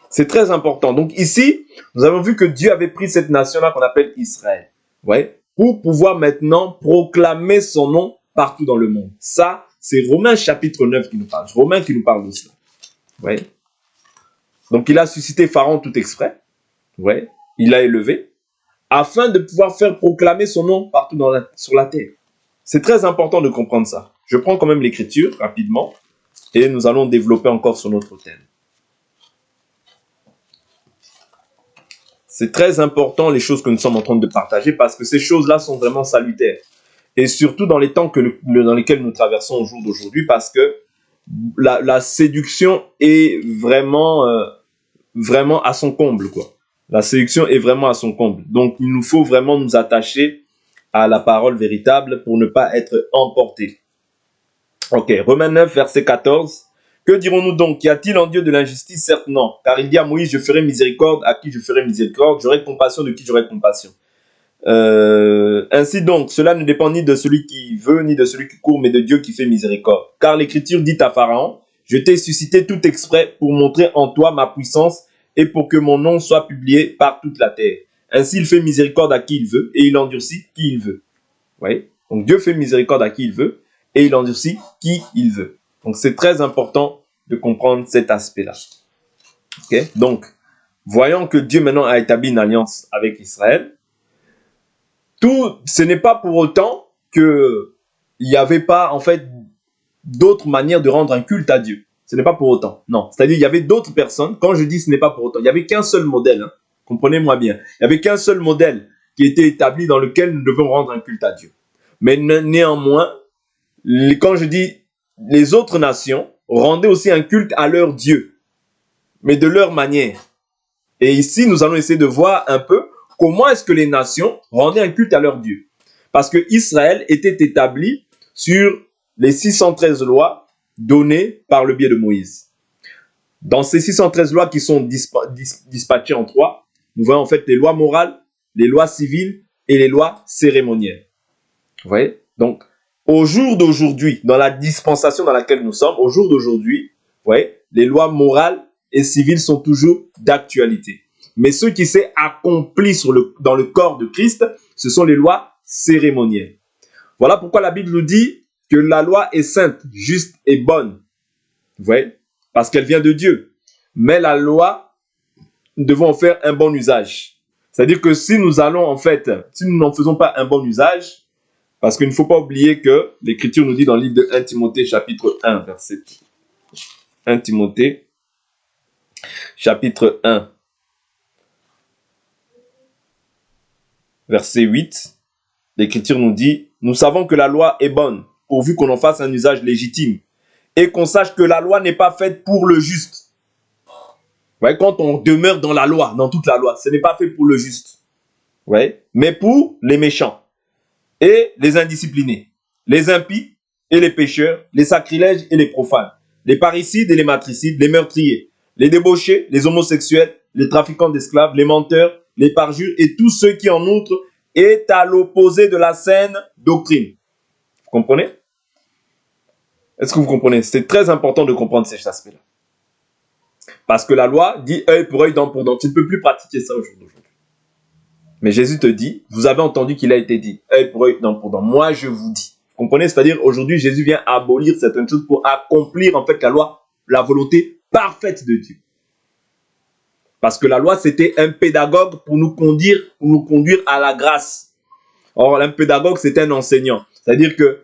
C'est très important. Donc ici, nous avons vu que Dieu avait pris cette nation-là qu'on appelle Israël, ouais, pour pouvoir maintenant proclamer son nom partout dans le monde. Ça, c'est Romains chapitre 9 qui nous parle. Romains qui nous parle de cela. Ouais. Donc il a suscité Pharaon tout exprès. Ouais. Il l'a élevé afin de pouvoir faire proclamer son nom partout sur la terre. C'est très important de comprendre ça. Je prends quand même l'écriture rapidement et nous allons développer encore sur notre thème. C'est très important les choses que nous sommes en train de partager parce que ces choses-là sont vraiment salutaires. Et surtout dans les temps dans lesquels nous traversons au jour d'aujourd'hui, parce que la séduction est vraiment à son comble, quoi. La séduction est vraiment à son comble. Donc il nous faut vraiment nous attacher à la parole véritable pour ne pas être emportés. Ok, Romains 9, verset 14. Que dirons-nous donc? Y a-t-il en Dieu de l'injustice? Certes non. Car il dit à Moïse: je ferai miséricorde à qui je ferai miséricorde, j'aurai compassion de qui j'aurai compassion. Ainsi donc, cela ne dépend ni de celui qui veut, ni de celui qui court, mais de Dieu qui fait miséricorde. Car l'Écriture dit à Pharaon: je t'ai suscité tout exprès pour montrer en toi ma puissance et pour que mon nom soit publié par toute la terre. Ainsi il fait miséricorde à qui il veut et il endurcit qui il veut. Oui. Donc Dieu fait miséricorde à qui il veut et il endurcit qui il veut. Donc c'est très important de comprendre cet aspect-là. Okay? Donc, voyons que Dieu maintenant a établi une alliance avec Israël. Ce n'est pas pour autant qu'il n'y avait pas en fait d'autres manières de rendre un culte à Dieu. Ce n'est pas pour autant. Non. C'est-à-dire il y avait d'autres personnes. Quand je dis ce n'est pas pour autant, il n'y avait qu'un seul modèle. Hein. Comprenez-moi bien. Il n'y avait qu'un seul modèle qui était établi dans lequel nous devons rendre un culte à Dieu. Mais néanmoins, quand je dis les autres nations rendaient aussi un culte à leur Dieu, mais de leur manière. Et ici, nous allons essayer de voir un peu comment est-ce que les nations rendaient un culte à leur Dieu. Parce que Israël était établi sur les 613 lois données par le biais de Moïse. Dans ces 613 lois qui sont dispatchées en trois, nous voyons en fait les lois morales, les lois civiles, et les lois cérémonielles. Vous voyez? Donc, au jour d'aujourd'hui, dans la dispensation dans laquelle nous sommes, au jour d'aujourd'hui, vous voyez, les lois morales et civiles sont toujours d'actualité. Mais ce qui s'est accompli dans le corps de Christ, ce sont les lois cérémonielles. Voilà pourquoi la Bible nous dit que la loi est sainte, juste et bonne. Vous voyez? Parce qu'elle vient de Dieu. Mais la loi, nous devons en faire un bon usage. C'est-à-dire que si nous n'en faisons pas un bon usage, parce qu'il ne faut pas oublier que l'Écriture nous dit dans le livre de 1 Timothée, chapitre 1, verset 1 Timothée, chapitre 1, verset 8, l'Écriture nous dit « Nous savons que la loi est bonne, pourvu qu'on en fasse un usage légitime, et qu'on sache que la loi n'est pas faite pour le juste. » Vous voyez, quand on demeure dans la loi, dans toute la loi, ce n'est pas fait pour le juste. Vous voyez, mais pour les méchants et les indisciplinés, les impies et les pécheurs, les sacrilèges et les profanes, les parricides et les matricides, les meurtriers, les débauchés, les homosexuels, les trafiquants d'esclaves, les menteurs, les parjures et tous ceux qui en outre est à l'opposé de la saine doctrine. Vous comprenez? Est-ce que vous comprenez? C'est très important de comprendre ces aspects-là. Parce que la loi dit œil pour œil, dent pour dent. Tu ne peux plus pratiquer ça aujourd'hui. Mais Jésus te dit, vous avez entendu qu'il a été dit, œil pour œil, dent pour dent. Moi, je vous dis. Vous comprenez? C'est-à-dire, aujourd'hui, Jésus vient abolir certaines choses pour accomplir, en fait, la loi, la volonté parfaite de Dieu. Parce que la loi, c'était un pédagogue pour nous conduire à la grâce. Or, un pédagogue, c'était un enseignant. C'est-à-dire que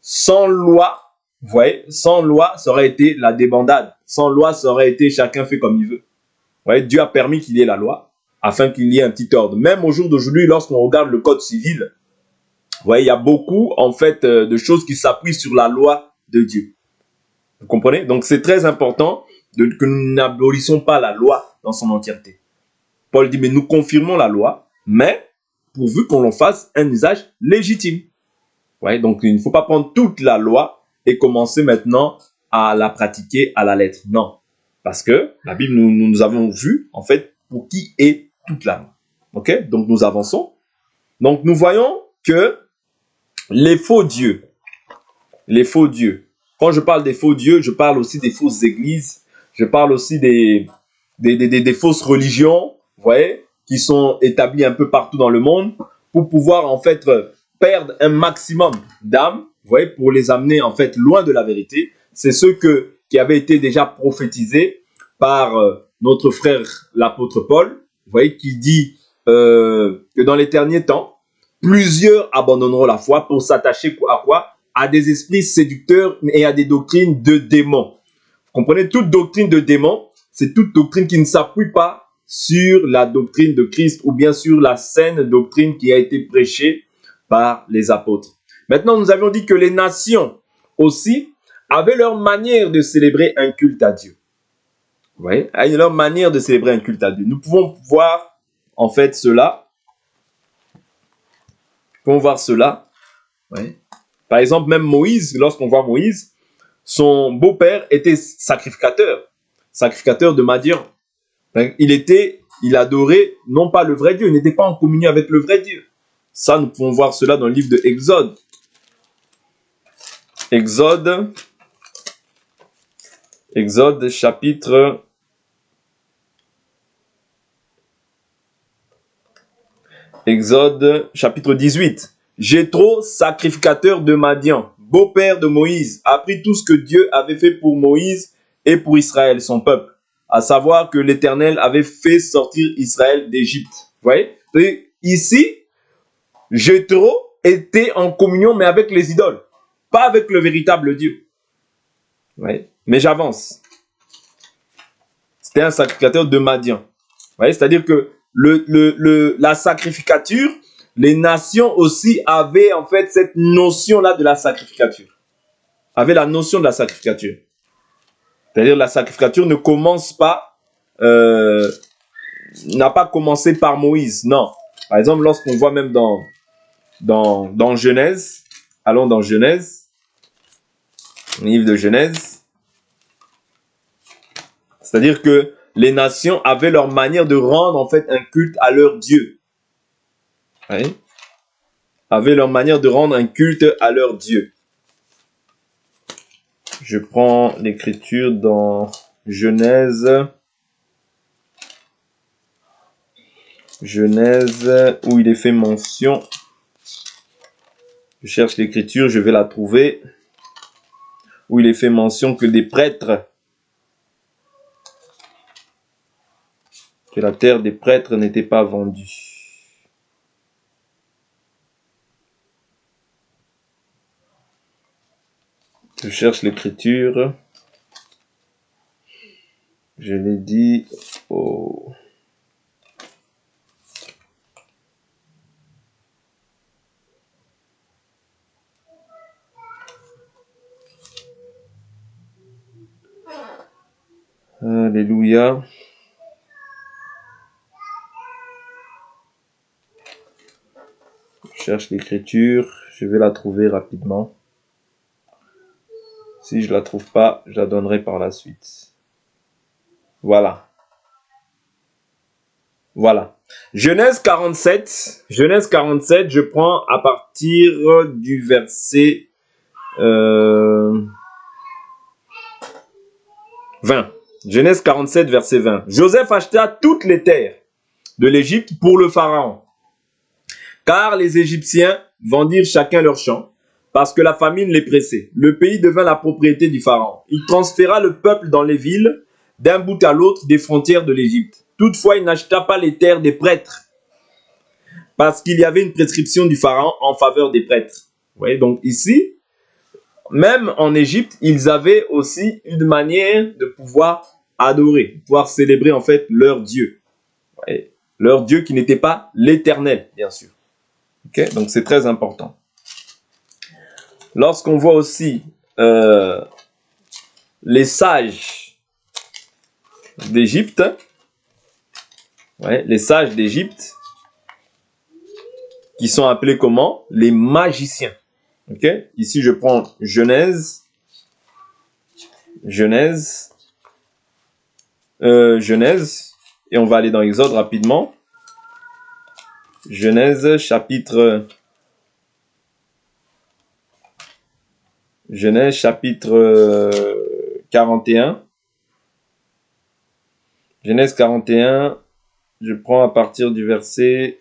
sans loi, vous voyez, sans loi, ça aurait été la débandade. Sans loi, ça aurait été chacun fait comme il veut. Vous voyez, Dieu a permis qu'il y ait la loi afin qu'il y ait un petit ordre. Même au jour d'aujourd'hui, lorsqu'on regarde le code civil, vous voyez, il y a beaucoup, en fait, de choses qui s'appuient sur la loi de Dieu. Vous comprenez? Donc, c'est très important que nous n'abolissons pas la loi dans son entièreté. Paul dit, mais nous confirmons la loi, mais pourvu qu'on en fasse un usage légitime. Ouais, donc, il ne faut pas prendre toute la loi et commencer maintenant à la pratiquer à la lettre. Non. Parce que la Bible, nous avons vu, en fait, pour qui est toute la loi. Ok? Donc, nous avançons. Donc, nous voyons que les faux dieux, quand je parle des faux dieux, je parle aussi des fausses églises, je parle aussi des fausses religions, vous voyez, qui sont établies un peu partout dans le monde pour pouvoir, en fait, perdre un maximum d'âmes, vous voyez, pour les amener, en fait, loin de la vérité. C'est ceux qui avaient été déjà prophétisés par notre frère, l'apôtre Paul, vous voyez, qui dit que dans les derniers temps, plusieurs abandonneront la foi pour s'attacher à quoi? À des esprits séducteurs et à des doctrines de démons. Vous comprenez? Toute doctrine de démons, c'est toute doctrine qui ne s'appuie pas sur la doctrine de Christ ou bien sur la saine doctrine qui a été prêchée par les apôtres. Maintenant, nous avions dit que les nations aussi avaient leur manière de célébrer un culte à Dieu. Vous voyez? Leur manière de célébrer un culte à Dieu. Nous pouvons voir en fait cela. Ouais. Par exemple, même Moïse, lorsqu'on voit Moïse, son beau-père était sacrificateur de Madian. Il adorait non pas le vrai Dieu, il n'était pas en communion avec le vrai Dieu. Ça, nous pouvons voir cela dans le livre de Exode. Exode chapitre 18. Jéthro, sacrificateur de Madian, beau-père de Moïse, apprit tout ce que Dieu avait fait pour Moïse et pour Israël, son peuple, à savoir que l'Éternel avait fait sortir Israël d'Égypte. Vous voyez? Et ici, Jéthro était en communion, mais avec les idoles, pas avec le véritable Dieu. Vous voyez? Mais j'avance. C'était un sacrificateur de Madian. Vous voyez? C'est-à-dire que la sacrificature, les nations aussi avaient en fait cette notion-là de la sacrificature. Avaient la notion de la sacrificature. C'est-à-dire la sacrificature ne commence pas, n'a pas commencé par Moïse. Non. Par exemple, lorsqu'on voit même dans Genèse, allons dans Genèse, le livre de Genèse, c'est-à-dire que les nations avaient leur manière de rendre en fait un culte à leur Dieu. ouais, avaient leur manière de rendre un culte à leur Dieu. Je prends l'écriture dans Genèse. Genèse, où il est fait mention. Je cherche l'écriture, je vais la trouver. Où il est fait mention que des prêtres, que la terre des prêtres n'était pas vendue. Je cherche l'écriture. Je l'ai dit au... Alléluia. Je cherche l'écriture. Je vais la trouver rapidement. Si je la trouve pas, je la donnerai par la suite. Voilà. Voilà. Genèse 47, je prends à partir du verset 20. Genèse 47, verset 20. Joseph acheta toutes les terres de l'Égypte pour le Pharaon, car les Égyptiens vendirent chacun leur champ, parce que la famine les pressait. Le pays devint la propriété du Pharaon. Il transféra le peuple dans les villes, d'un bout à l'autre des frontières de l'Égypte. Toutefois, il n'acheta pas les terres des prêtres, parce qu'il y avait une prescription du Pharaon en faveur des prêtres. Vous voyez, donc ici, même en Égypte, ils avaient aussi une manière de pouvoir adorer, de pouvoir célébrer en fait leur Dieu. Vous voyez, leur Dieu qui n'était pas l'Éternel, bien sûr. Okay? Donc c'est très important. Lorsqu'on voit aussi les sages d'Égypte, ouais, les sages d'Égypte, qui sont appelés comment? Les magiciens. Okay? Ici, je prends Genèse, et on va aller dans Exode rapidement. Genèse, chapitre 41. Genèse 41, je prends à partir du verset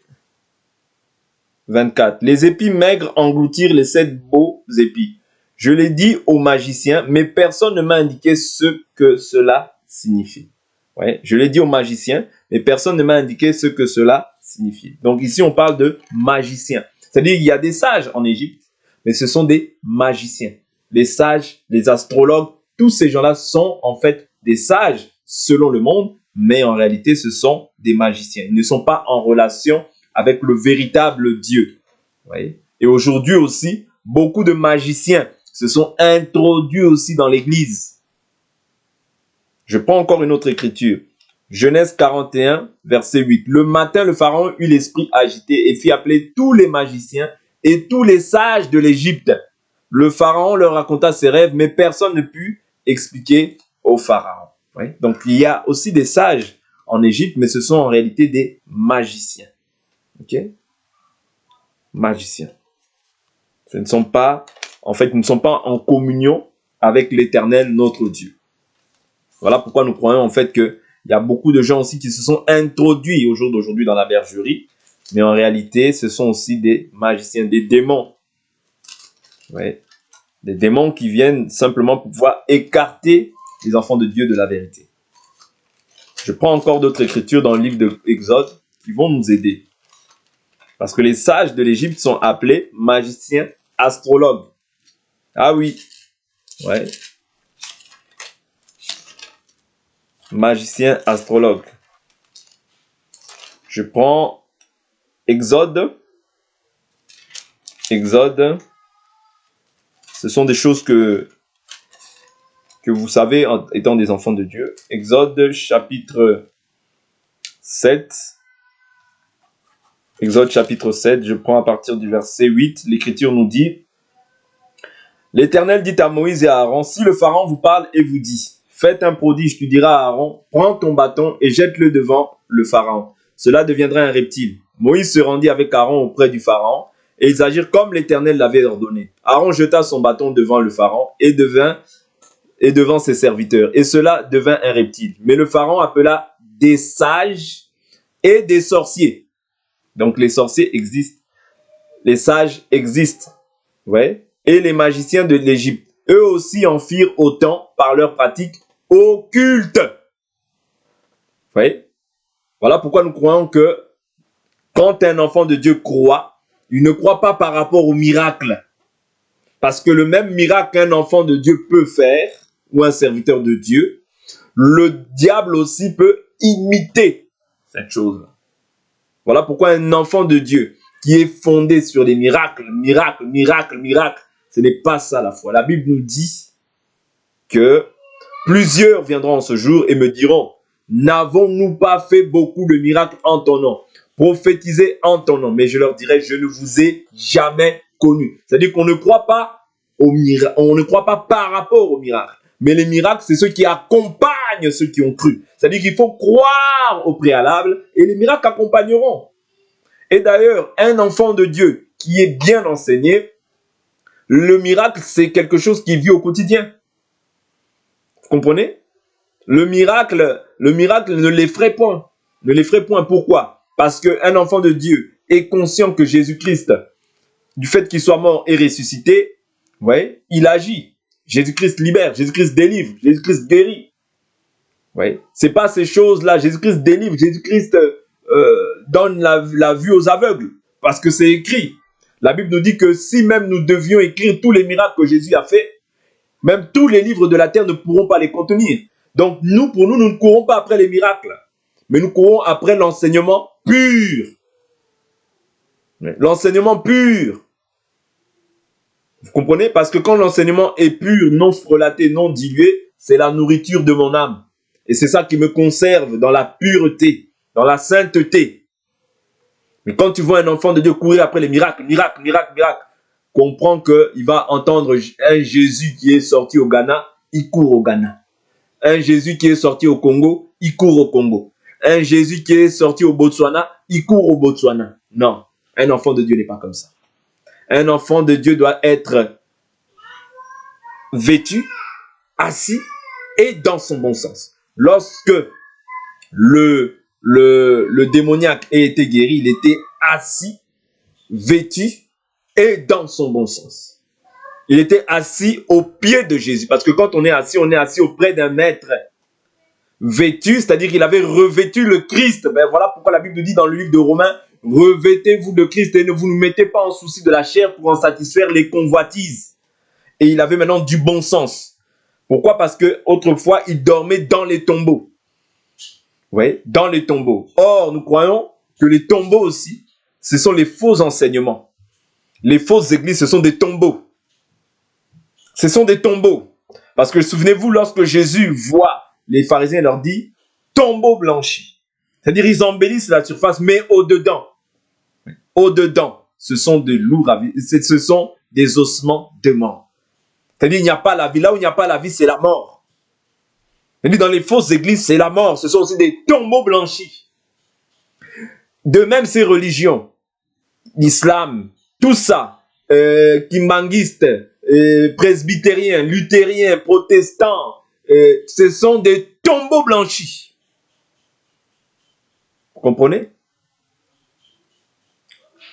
24. Les épis maigres engloutirent les 7 beaux épis. Je l'ai dit aux magiciens, mais personne ne m'a indiqué ce que cela signifie. Ouais, je l'ai dit aux magiciens, mais personne ne m'a indiqué ce que cela signifie. Donc ici, on parle de magiciens. C'est-à-dire qu'il y a des sages en Égypte, mais ce sont des magiciens. Les sages, les astrologues, tous ces gens-là sont en fait des sages selon le monde, mais en réalité, ce sont des magiciens. Ils ne sont pas en relation avec le véritable Dieu. Vous voyez? Et aujourd'hui aussi, beaucoup de magiciens se sont introduits aussi dans l'Église. Je prends encore une autre écriture. Genèse 41, verset 8. Le matin, le Pharaon eut l'esprit agité et fit appeler tous les magiciens et tous les sages de l'Égypte. Le Pharaon leur raconta ses rêves, mais personne ne put expliquer au Pharaon. Oui? Donc, il y a aussi des sages en Égypte, mais ce sont en réalité des magiciens. Ok? Magiciens. Ce ne sont pas, en fait, ils ne sont pas en communion avec l'Éternel, notre Dieu. Voilà pourquoi nous croyons en fait qu'il y a beaucoup de gens aussi qui se sont introduits au jour d'aujourd'hui dans la bergerie, mais en réalité, ce sont aussi des magiciens, des démons. Ouais. Des démons qui viennent simplement pour pouvoir écarter les enfants de Dieu de la vérité. Je prends encore d'autres écritures dans le livre de Exode qui vont nous aider. Parce que les sages de l'Égypte sont appelés magiciens astrologues. Ah oui. Ouais. Magicien astrologue. Je prends Exode. Ce sont des choses que vous savez en étant des enfants de Dieu. Exode chapitre 7. Exode chapitre 7, je prends à partir du verset 8. L'Écriture nous dit: L'Éternel dit à Moïse et à Aaron, si le Pharaon vous parle et vous dit, faites un prodige, tu diras à Aaron, prends ton bâton et jette-le devant le Pharaon. Cela deviendra un reptile. Moïse se rendit avec Aaron auprès du Pharaon et ils agirent comme l'Éternel l'avait ordonné. Aaron jeta son bâton devant le Pharaon et devant ses serviteurs. Et cela devint un reptile. Mais le Pharaon appela des sages et des sorciers. Donc les sorciers existent. Les sages existent. Ouais. Et les magiciens de l'Égypte. Eux aussi en firent autant par leur pratique occulte. Ouais. Voilà pourquoi nous croyons que quand un enfant de Dieu croit, il ne croit pas par rapport au miracle. Parce que le même miracle qu'un enfant de Dieu peut faire, ou un serviteur de Dieu, le diable aussi peut imiter cette chose-là. Voilà pourquoi un enfant de Dieu qui est fondé sur les miracles, ce n'est pas ça la foi. La Bible nous dit que plusieurs viendront en ce jour et me diront, n'avons-nous pas fait beaucoup de miracles en ton nom, prophétisé en ton nom? Mais je leur dirai, je ne vous ai jamais connu. C'est-à-dire qu'on ne croit pas au miracle, on ne croit pas par rapport au miracle. Mais les miracles, c'est ceux qui accompagnent ceux qui ont cru. C'est-à-dire qu'il faut croire au préalable et les miracles accompagneront. Et d'ailleurs, un enfant de Dieu qui est bien enseigné, le miracle, c'est quelque chose qu'il vit au quotidien. Vous comprenez? Le miracle ne l'effraie point. Ne l'effraie point. Pourquoi? Parce qu'un enfant de Dieu est conscient que Jésus-Christ, du fait qu'il soit mort et ressuscité, ouais, il agit. Jésus-Christ libère, Jésus-Christ délivre, Jésus-Christ guérit. Ouais. C'est pas ces choses-là. Jésus-Christ délivre, Jésus-Christ donne la vue aux aveugles. Parce que c'est écrit. La Bible nous dit que si même nous devions écrire tous les miracles que Jésus a fait, même tous les livres de la terre ne pourront pas les contenir. Donc pour nous ne courons pas après les miracles, mais nous courons après l'enseignement pur. L'enseignement pur. Vous comprenez? Parce que quand l'enseignement est pur, non frelaté, non dilué, c'est la nourriture de mon âme. Et c'est ça qui me conserve dans la pureté, dans la sainteté. Mais quand tu vois un enfant de Dieu courir après les miracles, comprends qu'il va entendre un Jésus qui est sorti au Ghana, il court au Ghana. Un Jésus qui est sorti au Congo, il court au Congo. Un Jésus qui est sorti au Botswana, il court au Botswana. Non, un enfant de Dieu n'est pas comme ça. Un enfant de Dieu doit être vêtu, assis et dans son bon sens. Lorsque le démoniaque a été guéri, il était assis, vêtu et dans son bon sens. Il était assis au pied de Jésus. Parce que quand on est assis auprès d'un maître vêtu, c'est-à-dire qu'il avait revêtu le Christ. Ben voilà pourquoi la Bible nous dit dans le livre de Romains, revêtez-vous de Christ et ne vous mettez pas en souci de la chair pour en satisfaire les convoitises. Et il avait maintenant du bon sens. Pourquoi? Parce que autrefois, il dormait dans les tombeaux. Oui, dans les tombeaux. Or, nous croyons que les tombeaux aussi, ce sont les faux enseignements. Les fausses églises, ce sont des tombeaux. Ce sont des tombeaux. Parce que souvenez-vous, lorsque Jésus voit les pharisiens, il leur dit « tombeau blanchi ». C'est-à-dire ils embellissent la surface, mais au-dedans, ce sont des lourds, ce sont des ossements de mort. C'est-à-dire il n'y a pas la vie. Là où il n'y a pas la vie, c'est la mort. C'est-à-dire dans les fausses églises, c'est la mort. Ce sont aussi des tombeaux blanchis. De même, ces religions, l'islam, tout ça, kimbanguistes, presbytériens, luthériens, protestants, ce sont des tombeaux blanchis. Vous comprenez?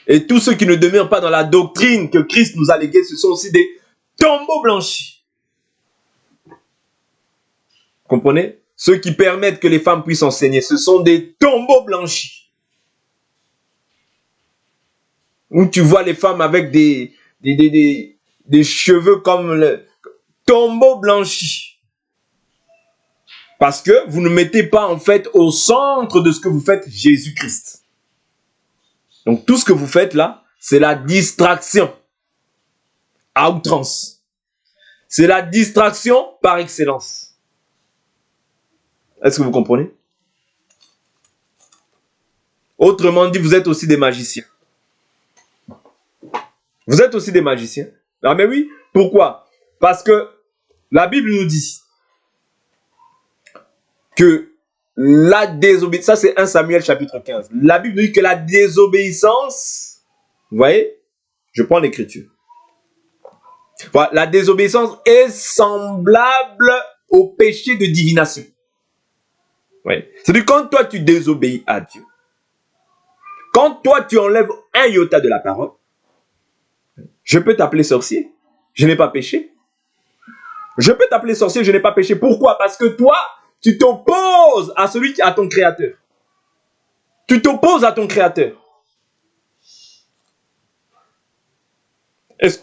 Et tous ceux qui ne demeurent pas dans la doctrine que Christ nous a léguée, ce sont aussi des tombeaux blanchis. Vous comprenez? Ceux qui permettent que les femmes puissent enseigner, ce sont des tombeaux blanchis. Où tu vois les femmes avec des cheveux comme le tombeau blanchi. Parce que vous ne mettez pas en fait au centre de ce que vous faites Jésus-Christ. Donc tout ce que vous faites là, c'est la distraction à outrance. C'est la distraction par excellence. Est-ce que vous comprenez? Autrement dit, vous êtes aussi des magiciens. Vous êtes aussi des magiciens. Ah mais oui, pourquoi? Parce que la Bible nous dit que la désobéissance, ça c'est 1 Samuel chapitre 15. La Bible dit que la désobéissance, vous voyez, je prends l'écriture. Voilà, la désobéissance est semblable au péché de divination. Ouais. C'est-à-dire quand toi tu désobéis à Dieu, quand toi tu enlèves un iota de la parole, je peux t'appeler sorcier, je n'ai pas péché. Je peux t'appeler sorcier, je n'ai pas péché. Pourquoi? Parce que toi, tu t'opposes à à ton créateur. Tu t'opposes à ton créateur. Est-ce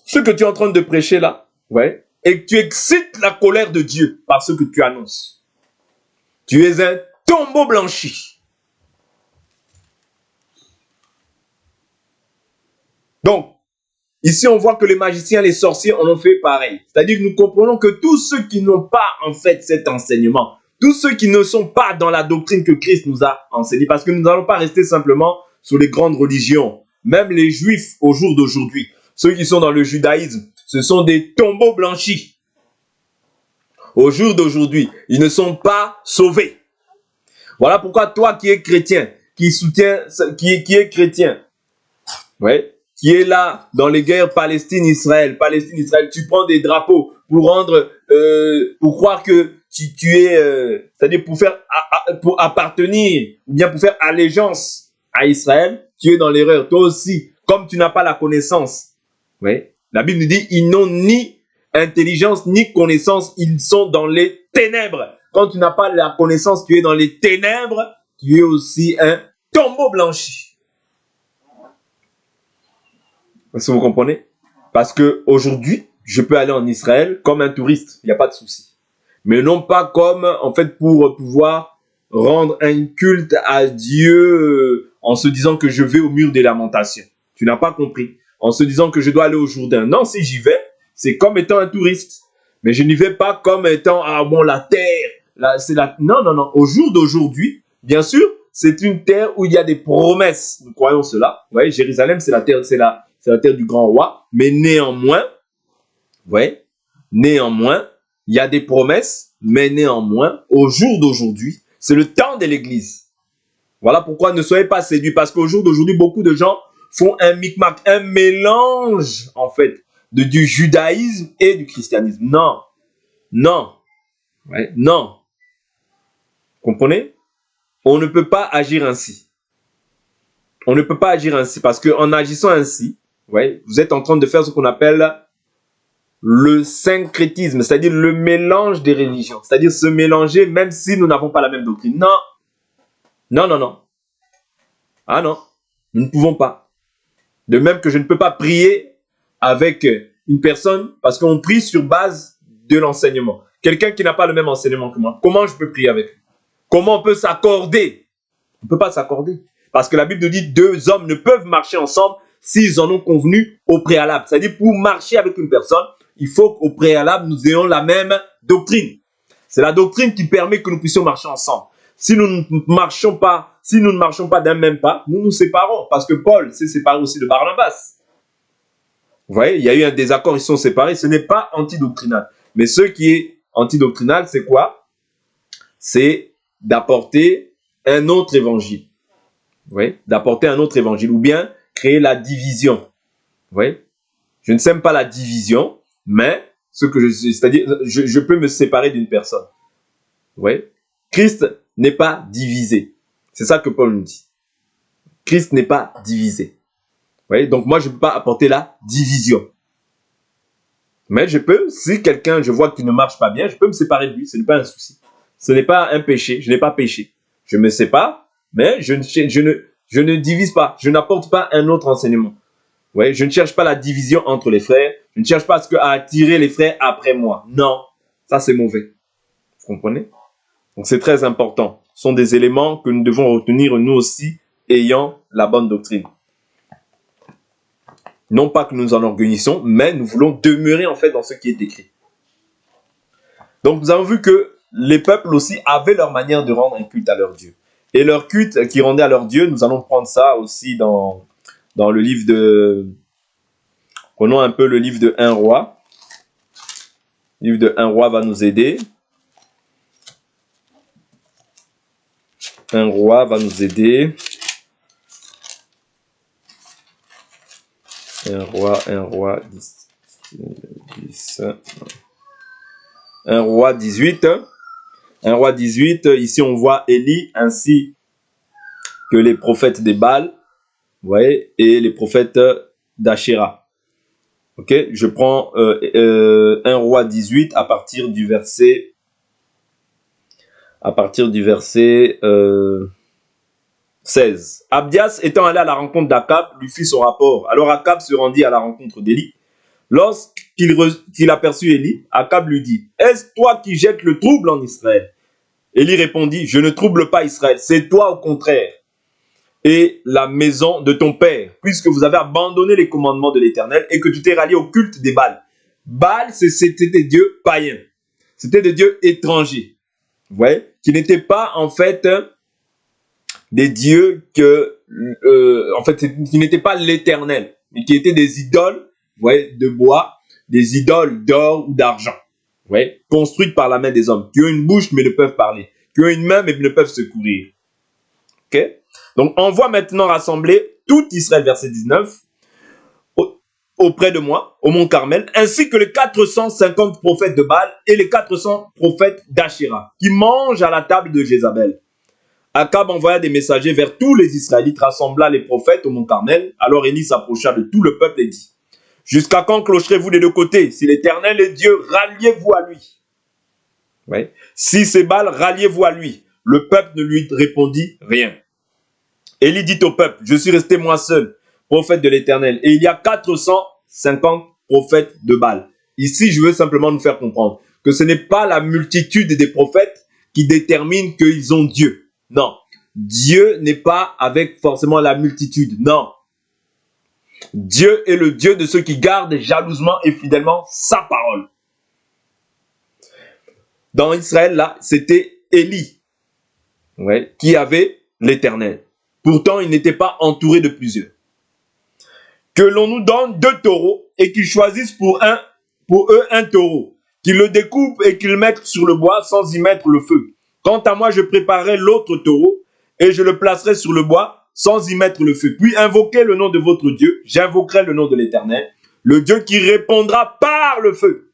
ce que tu es en train de prêcher là, ouais, et que tu excites la colère de Dieu par ce que tu annonces. Tu es un tombeau blanchi. Donc, ici on voit que les magiciens, les sorciers en ont fait pareil. C'est-à-dire que nous comprenons que tous ceux qui n'ont pas en fait cet enseignement, tous ceux qui ne sont pas dans la doctrine que Christ nous a enseignée, parce que nous n'allons pas rester simplement sur les grandes religions, même les juifs au jour d'aujourd'hui, ceux qui sont dans le judaïsme, ce sont des tombeaux blanchis. Au jour d'aujourd'hui, ils ne sont pas sauvés. Voilà pourquoi toi qui es chrétien, qui soutient, qui est chrétien, ouais, qui est là dans les guerres Palestine-Israël, Palestine-Israël, tu prends des drapeaux pour rendre, pour croire que tu es, c'est-à-dire pour appartenir, ou bien pour faire allégeance à Israël, tu es dans l'erreur. Toi aussi, comme tu n'as pas la connaissance, ouais, la Bible nous dit, ils n'ont ni intelligence ni connaissance, ils sont dans les ténèbres. Quand tu n'as pas la connaissance, tu es dans les ténèbres, tu es aussi un tombeau blanchi. Est-ce que vous comprenez? Parce que aujourd'hui, je peux aller en Israël comme un touriste, il n'y a pas de souci. Mais non pas comme, en fait, pour pouvoir rendre un culte à Dieu en se disant que je vais au mur des lamentations. Tu n'as pas compris. En se disant que je dois aller au Jourdain. Non, si j'y vais, c'est comme étant un touriste. Mais je n'y vais pas comme étant, ah bon, la terre. C'est la... Non, non, non. Au jour d'aujourd'hui, bien sûr, c'est une terre où il y a des promesses. Nous croyons cela. Vous voyez, Jérusalem, c'est la terre, c'est la terre du grand roi. Mais néanmoins, vous voyez, néanmoins, il y a des promesses, mais néanmoins, au jour d'aujourd'hui, c'est le temps de l'Église. Voilà pourquoi ne soyez pas séduits, parce qu'au jour d'aujourd'hui, beaucoup de gens font un micmac, un mélange, en fait, du judaïsme et du christianisme. Non, non, ouais, non. Comprenez? On ne peut pas agir ainsi. On ne peut pas agir ainsi, parce qu'en agissant ainsi, ouais, vous êtes en train de faire ce qu'on appelle le syncrétisme, c'est-à-dire le mélange des religions, c'est-à-dire se mélanger même si nous n'avons pas la même doctrine. Non, non, non, non. Ah non, nous ne pouvons pas. De même que je ne peux pas prier avec une personne parce qu'on prie sur base de l'enseignement. Quelqu'un qui n'a pas le même enseignement que moi, comment je peux prier avec lui? Comment on peut s'accorder? On ne peut pas s'accorder. Parce que la Bible nous dit deux hommes ne peuvent marcher ensemble s'ils en ont convenu au préalable. C'est-à-dire pour marcher avec une personne, il faut qu'au préalable, nous ayons la même doctrine. C'est la doctrine qui permet que nous puissions marcher ensemble. Si nous ne marchons pas, d'un même pas, nous nous séparons. Parce que Paul s'est séparé aussi de Barnabas. Vous voyez, il y a eu un désaccord, ils sont séparés. Ce n'est pas antidoctrinal. Mais ce qui est antidoctrinal, c'est quoi? C'est d'apporter un autre évangile. Vous voyez, d'apporter un autre évangile. Ou bien créer la division. Vous voyez, je ne sème pas la division, mais c'est-à-dire, je peux me séparer d'une personne. Vous voyez, Christ n'est pas divisé. C'est ça que Paul nous dit. Christ n'est pas divisé. Vous voyez, donc moi, je ne peux pas apporter la division. Mais je peux, si quelqu'un, je vois qu'il ne marche pas bien, je peux me séparer de lui. Ce n'est pas un souci. Ce n'est pas un péché. Je n'ai pas péché. Je me sépare, mais je ne divise pas. Je n'apporte pas un autre enseignement. Vous voyez, je ne cherche pas la division entre les frères. Je ne cherche pas à attirer les frères après moi. Non, ça c'est mauvais. Vous comprenez? Donc c'est très important. Ce sont des éléments que nous devons retenir nous aussi, ayant la bonne doctrine. Non pas que nous en orgueillissons, mais nous voulons demeurer en fait dans ce qui est écrit. Donc nous avons vu que les peuples aussi avaient leur manière de rendre un culte à leur Dieu. Et leur culte qu'ils rendaient à leur Dieu, nous allons prendre ça aussi dans le livre de... Prenons un peu le livre de 1 Roi. Le livre de 1 Roi va nous aider. Un roi va nous aider. Un roi 10. Un roi 18. Un roi 18. Ici, on voit Élie ainsi que les prophètes des Baals. Vous voyez, et les prophètes d'Achéra. Ok, je prends 1 roi 18 à partir du verset 16. Abdias étant allé à la rencontre d'Akab, lui fit son rapport. Alors Akab se rendit à la rencontre d'Élie. Lorsqu'il aperçut Élie, Akab lui dit, est-ce toi qui jettes le trouble en Israël? Élie répondit, je ne trouble pas Israël, c'est toi au contraire et la maison de ton père, puisque vous avez abandonné les commandements de l'Éternel et que tu t'es rallié au culte des Baals. Baal, c'était des dieux païens, c'était des dieux étrangers, vous voyez, qui n'étaient pas en fait des dieux qui n'étaient pas l'Éternel, mais qui étaient des idoles, vous voyez, de bois, des idoles d'or ou d'argent, vous voyez, construites par la main des hommes, qui ont une bouche mais ne peuvent parler, qui ont une main mais ne peuvent secourir. Ok? Donc, on voit maintenant rassembler tout Israël, verset 19, auprès de moi, au mont Carmel, ainsi que les 450 prophètes de Baal et les 400 prophètes d'Achéra, qui mangent à la table de Jézabel. Akab envoya des messagers vers tous les Israélites, rassembla les prophètes au mont Carmel. Alors Élie s'approcha de tout le peuple et dit, jusqu'à quand clocherez-vous des deux côtés? Si l'Éternel est Dieu, ralliez-vous à lui. Ouais. Si c'est Baal, ralliez-vous à lui. Le peuple ne lui répondit rien. Élie dit au peuple, je suis resté moi seul, prophète de l'Éternel, et il y a 450 prophètes de Baal. Ici, je veux simplement nous faire comprendre que ce n'est pas la multitude des prophètes qui détermine qu'ils ont Dieu. Non, Dieu n'est pas avec forcément la multitude, non. Dieu est le Dieu de ceux qui gardent jalousement et fidèlement sa parole. Dans Israël, là, c'était Élie, ouais, qui avait l'Éternel. Pourtant, il n'était pas entouré de plusieurs. Que l'on nous donne 2 taureaux et qu'ils choisissent pour eux un taureau, qu'ils le découpent et qu'ils le mettent sur le bois sans y mettre le feu. Quant à moi, je préparerai l'autre taureau et je le placerai sur le bois sans y mettre le feu. Puis invoquez le nom de votre Dieu, j'invoquerai le nom de l'Éternel, le Dieu qui répondra par le feu.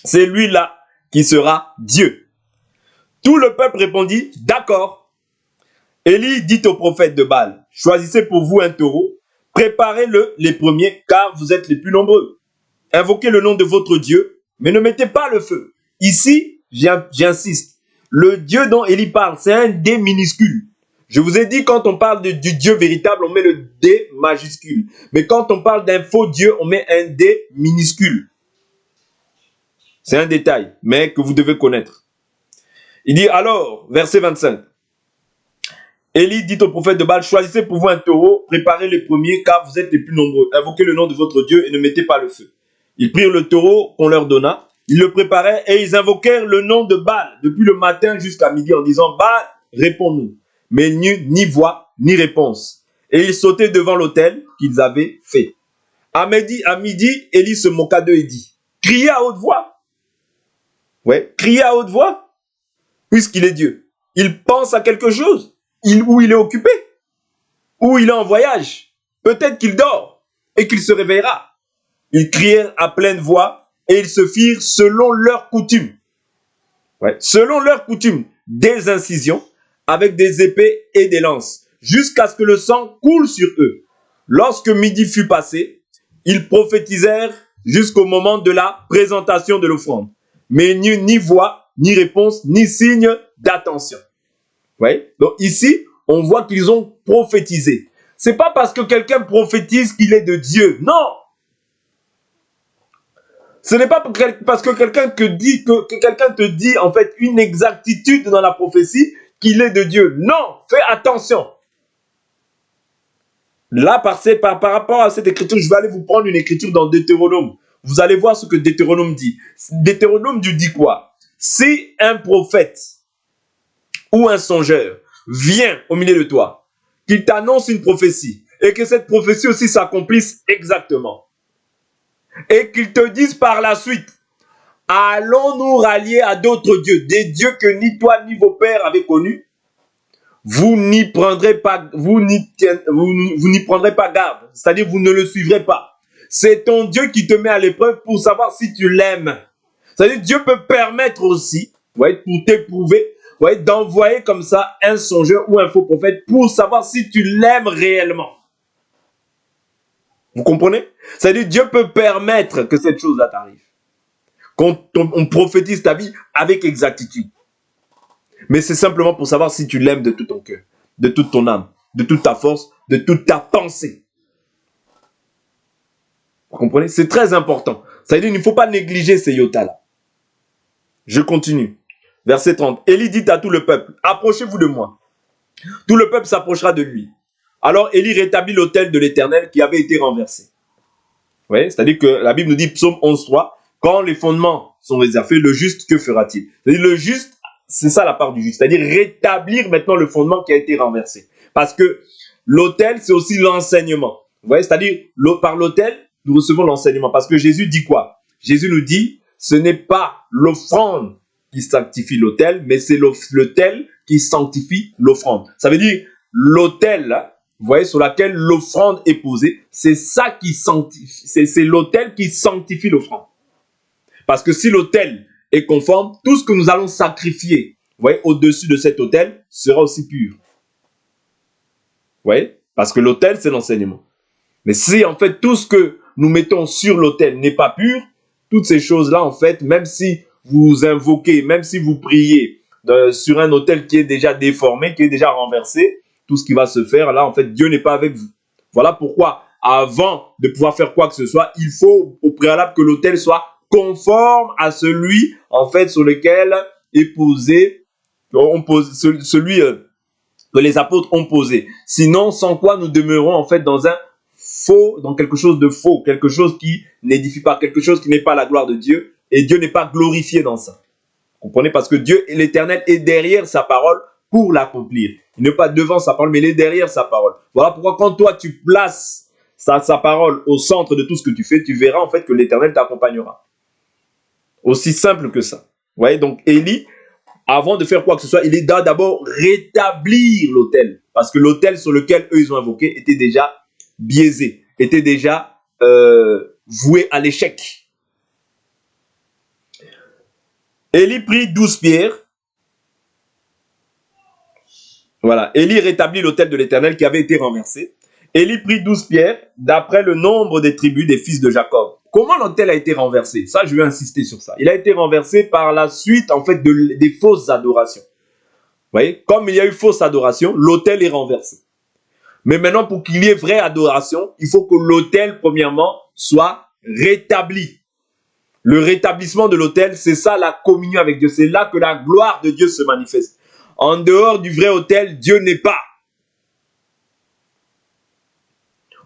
C'est lui-là qui sera Dieu. Tout le peuple répondit, d'accord. Élie dit au prophète de Baal, choisissez pour vous un taureau, préparez-le les premiers, car vous êtes les plus nombreux. Invoquez le nom de votre Dieu, mais ne mettez pas le feu. Ici, j'insiste, le Dieu dont Élie parle, c'est un D minuscule. Je vous ai dit, quand on parle du Dieu véritable, on met le D majuscule. Mais quand on parle d'un faux Dieu, on met un D minuscule. C'est un détail, mais que vous devez connaître. Il dit alors, verset 25, Élie dit au prophète de Baal, choisissez pour vous un taureau, préparez les premiers, car vous êtes les plus nombreux. Invoquez le nom de votre Dieu et ne mettez pas le feu. Ils prirent le taureau qu'on leur donna, ils le préparaient et ils invoquèrent le nom de Baal depuis le matin jusqu'à midi en disant, Baal, réponds-nous. Mais ni voix, ni réponse. Et ils sautaient devant l'autel qu'ils avaient fait. À midi, Élie se moqua d'eux et dit, criez à haute voix. Ouais, criez à haute voix, puisqu'il est Dieu. Il pense à quelque chose. Où il est occupé, ou il est en voyage, peut-être qu'il dort et qu'il se réveillera. Ils crièrent à pleine voix et ils se firent selon leur coutume. Ouais, selon leur coutume, des incisions avec des épées et des lances, jusqu'à ce que le sang coule sur eux. Lorsque midi fut passé, ils prophétisèrent jusqu'au moment de la présentation de l'offrande. Mais il n'y eut ni voix, ni réponse, ni signe d'attention. Ouais. Donc ici, on voit qu'ils ont prophétisé. C'est pas parce que quelqu'un prophétise qu'il est de Dieu. Non. Ce n'est pas parce que quelqu'un te dit en fait une exactitude dans la prophétie qu'il est de Dieu. Non, fais attention. Là, par rapport à cette écriture, je vais aller vous prendre une écriture dans Deutéronome. Vous allez voir ce que Deutéronome dit. Deutéronome dit quoi? Si un prophète ou un songeur vient au milieu de toi, qu'il t'annonce une prophétie, et que cette prophétie aussi s'accomplisse exactement, et qu'il te dise par la suite, allons nous rallier à d'autres dieux, des dieux que ni toi ni vos pères avez connus, vous n'y prendrez pas, vous n'y prendrez pas garde. C'est-à-dire, vous ne le suivrez pas. C'est ton Dieu qui te met à l'épreuve pour savoir si tu l'aimes. C'est-à-dire, Dieu peut permettre aussi, vous voyez, pour t'éprouver, vous voyez, d'envoyer comme ça un songeur ou un faux prophète pour savoir si tu l'aimes réellement. Vous comprenez? C'est-à-dire, Dieu peut permettre que cette chose-là t'arrive. Qu'on prophétise ta vie avec exactitude. Mais c'est simplement pour savoir si tu l'aimes de tout ton cœur, de toute ton âme, de toute ta force, de toute ta pensée. Vous comprenez? C'est très important. C'est-à-dire qu'il ne faut pas négliger ces yotas-là. Je continue. Verset 30. Élie dit à tout le peuple, approchez-vous de moi. Tout le peuple s'approchera de lui. Alors Élie rétablit l'autel de l'Éternel qui avait été renversé. Vous voyez? C'est-à-dire que la Bible nous dit, psaume 11.3, quand les fondements sont réservés, le juste, que fera-t-il? C'est-à-dire le juste, c'est ça la part du juste. C'est-à-dire rétablir maintenant le fondement qui a été renversé. Parce que l'autel, c'est aussi l'enseignement. Vous voyez? C'est-à-dire, par l'autel, nous recevons l'enseignement. Parce que Jésus dit quoi? Jésus nous dit, ce n'est pas l'offrande qui sanctifie l'autel, mais c'est l'autel qui sanctifie l'offrande. Ça veut dire, l'autel, vous voyez, sur laquelle l'offrande est posée, c'est ça qui sanctifie, c'est l'autel qui sanctifie l'offrande. Parce que si l'autel est conforme, tout ce que nous allons sacrifier, vous voyez, au-dessus de cet autel, sera aussi pur. Vous voyez? Parce que l'autel, c'est l'enseignement. Mais si, en fait, tout ce que nous mettons sur l'autel n'est pas pur, toutes ces choses-là, en fait, même si vous invoquez, même si vous priez sur un autel qui est déjà déformé, qui est déjà renversé, tout ce qui va se faire, là, en fait, Dieu n'est pas avec vous. Voilà pourquoi, avant de pouvoir faire quoi que ce soit, il faut au préalable que l'autel soit conforme à celui, en fait, sur lequel est posé, celui que les apôtres ont posé. Sinon, sans quoi nous demeurons, en fait, dans un faux, dans quelque chose de faux, quelque chose qui n'édifie pas, quelque chose qui n'est pas la gloire de Dieu, et Dieu n'est pas glorifié dans ça. Vous comprenez? Parce que Dieu, l'Éternel, est derrière sa parole pour l'accomplir. Il n'est pas devant sa parole, mais il est derrière sa parole. Voilà pourquoi quand toi, tu places sa parole au centre de tout ce que tu fais, tu verras en fait que l'Éternel t'accompagnera. Aussi simple que ça. Vous voyez, donc Élie, avant de faire quoi que ce soit, il doit d'abord rétablir l'autel. Parce que l'autel sur lequel eux, ils ont invoqué était déjà biaisé, était déjà voué à l'échec. Élie prit 12 pierres. Voilà, Élie rétablit l'autel de l'Éternel qui avait été renversé. Élie prit 12 pierres d'après le nombre des tribus des fils de Jacob. Comment l'autel a été renversé? Ça, je vais insister sur ça. Il a été renversé par la suite, en fait, des fausses adorations. Vous voyez, comme il y a eu fausse adoration, l'autel est renversé. Mais maintenant, pour qu'il y ait vraie adoration, il faut que l'autel, premièrement, soit rétabli. Le rétablissement de l'autel, c'est ça la communion avec Dieu. C'est là que la gloire de Dieu se manifeste. En dehors du vrai autel, Dieu n'est pas.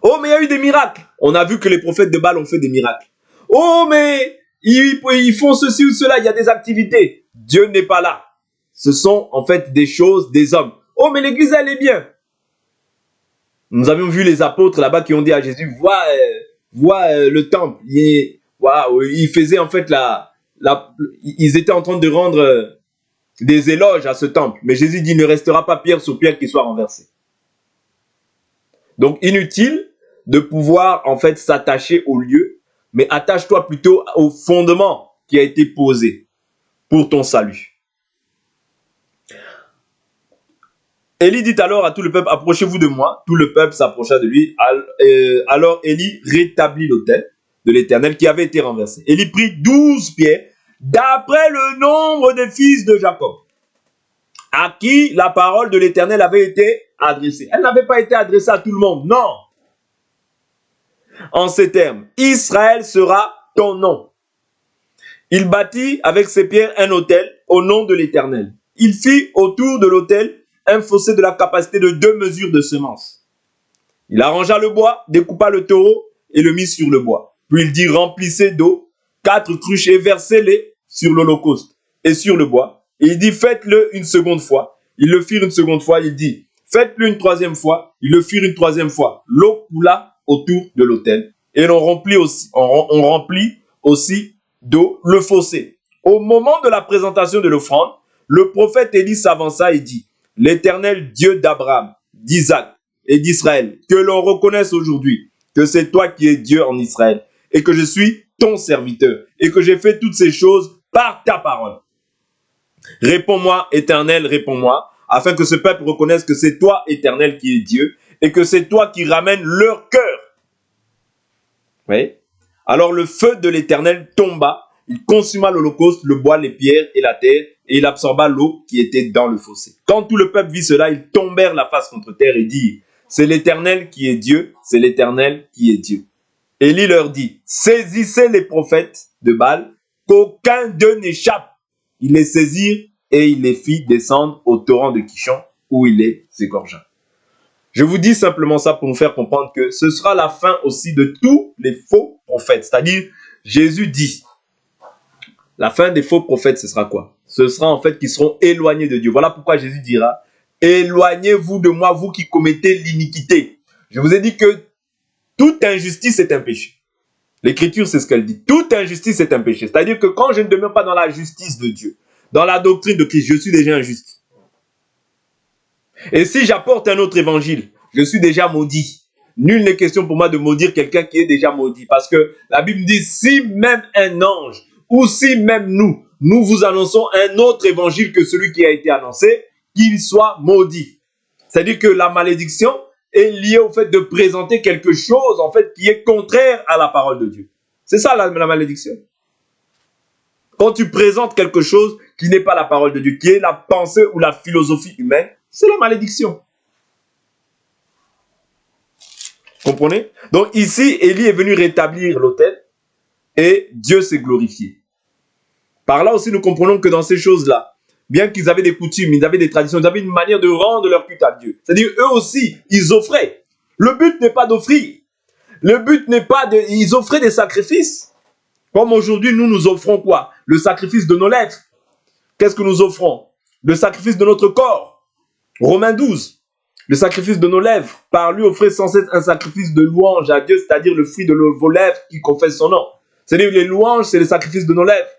Oh, mais il y a eu des miracles. On a vu que les prophètes de Baal ont fait des miracles. Oh, mais ils font ceci ou cela. Il y a des activités. Dieu n'est pas là. Ce sont en fait des choses, des hommes. Oh, mais l'église, elle est bien. Nous avions vu les apôtres là-bas qui ont dit à Jésus, vois le temple. Ils faisaient en fait ils étaient en train de rendre des éloges à ce temple. Mais Jésus dit, il ne restera pas pierre sur pierre qui soit renversée. Donc, inutile de pouvoir, en fait, s'attacher au lieu, mais attache-toi plutôt au fondement qui a été posé pour ton salut. Élie dit alors à tout le peuple, approchez-vous de moi. Tout le peuple s'approcha de lui. Alors Élie rétablit l'autel de l'Éternel qui avait été renversé. Élie prit 12 pierres d'après le nombre des fils de Jacob, à qui la parole de l'Éternel avait été adressée. Elle n'avait pas été adressée à tout le monde, non. En ces termes, Israël sera ton nom. Il bâtit avec ses pierres un autel au nom de l'Éternel. Il fit autour de l'autel un fossé de la capacité de 2 mesures de semences. Il arrangea le bois, découpa le taureau et le mit sur le bois. Puis il dit, remplissez d'eau 4 cruches et versez-les sur l'holocauste et sur le bois. Et il dit, faites-le une seconde fois. Ils le firent une seconde fois. Il dit, faites-le une troisième fois. Ils le firent une troisième fois. L'eau coula autour de l'autel. Et on remplit aussi d'eau le fossé. Au moment de la présentation de l'offrande, le prophète Élie s'avança et dit, l'Éternel Dieu d'Abraham, d'Isaac et d'Israël, que l'on reconnaisse aujourd'hui que c'est toi qui es Dieu en Israël et que je suis ton serviteur et que j'ai fait toutes ces choses par ta parole. Réponds-moi, Éternel, réponds-moi, afin que ce peuple reconnaisse que c'est toi, Éternel, qui es Dieu et que c'est toi qui ramènes leur cœur. Oui. Alors le feu de l'Éternel tomba, il consuma l'holocauste, le bois, les pierres et la terre, et il absorba l'eau qui était dans le fossé. Quand tout le peuple vit cela, ils tombèrent la face contre terre et dirent, c'est l'Éternel qui est Dieu, c'est l'Éternel qui est Dieu. Élie leur dit, saisissez les prophètes de Baal, qu'aucun d'eux n'échappe. Ils les saisirent et il les fit descendre au torrent de Kishon, où il les égorgea. Je vous dis simplement ça pour vous faire comprendre que ce sera la fin aussi de tous les faux prophètes. C'est-à-dire, Jésus dit, la fin des faux prophètes, ce sera quoi? Ce sera en fait qu'ils seront éloignés de Dieu. Voilà pourquoi Jésus dira, éloignez-vous de moi, vous qui commettez l'iniquité. Je vous ai dit que toute injustice est un péché. L'Écriture, c'est ce qu'elle dit. Toute injustice est un péché. C'est-à-dire que quand je ne demeure pas dans la justice de Dieu, dans la doctrine de Christ, je suis déjà injuste. Et si j'apporte un autre évangile, je suis déjà maudit. Nul n'est question pour moi de maudire quelqu'un qui est déjà maudit. Parce que la Bible dit, si même un ange, ou si même nous vous annonçons un autre évangile que celui qui a été annoncé, qu'il soit maudit. C'est-à-dire que la malédiction est liée au fait de présenter quelque chose, en fait, qui est contraire à la parole de Dieu. C'est ça la malédiction. Quand tu présentes quelque chose qui n'est pas la parole de Dieu, qui est la pensée ou la philosophie humaine, c'est la malédiction. Comprenez? Donc ici, Élie est venu rétablir l'autel et Dieu s'est glorifié. Par là aussi, nous comprenons que dans ces choses-là, bien qu'ils avaient des coutumes, ils avaient des traditions, ils avaient une manière de rendre leur culte à Dieu. C'est-à-dire, eux aussi, ils offraient. Le but n'est pas d'offrir. Le but n'est pas de... Ils offraient des sacrifices. Comme aujourd'hui, nous offrons quoi? Le sacrifice de nos lèvres. Qu'est-ce que nous offrons? Le sacrifice de notre corps. Romains 12. Le sacrifice de nos lèvres. Par lui, offrez sans cesse un sacrifice de louange à Dieu, c'est-à-dire le fruit de vos lèvres qui confesse son nom. C'est-à-dire, les louanges, c'est le sacrifice de nos lèvres.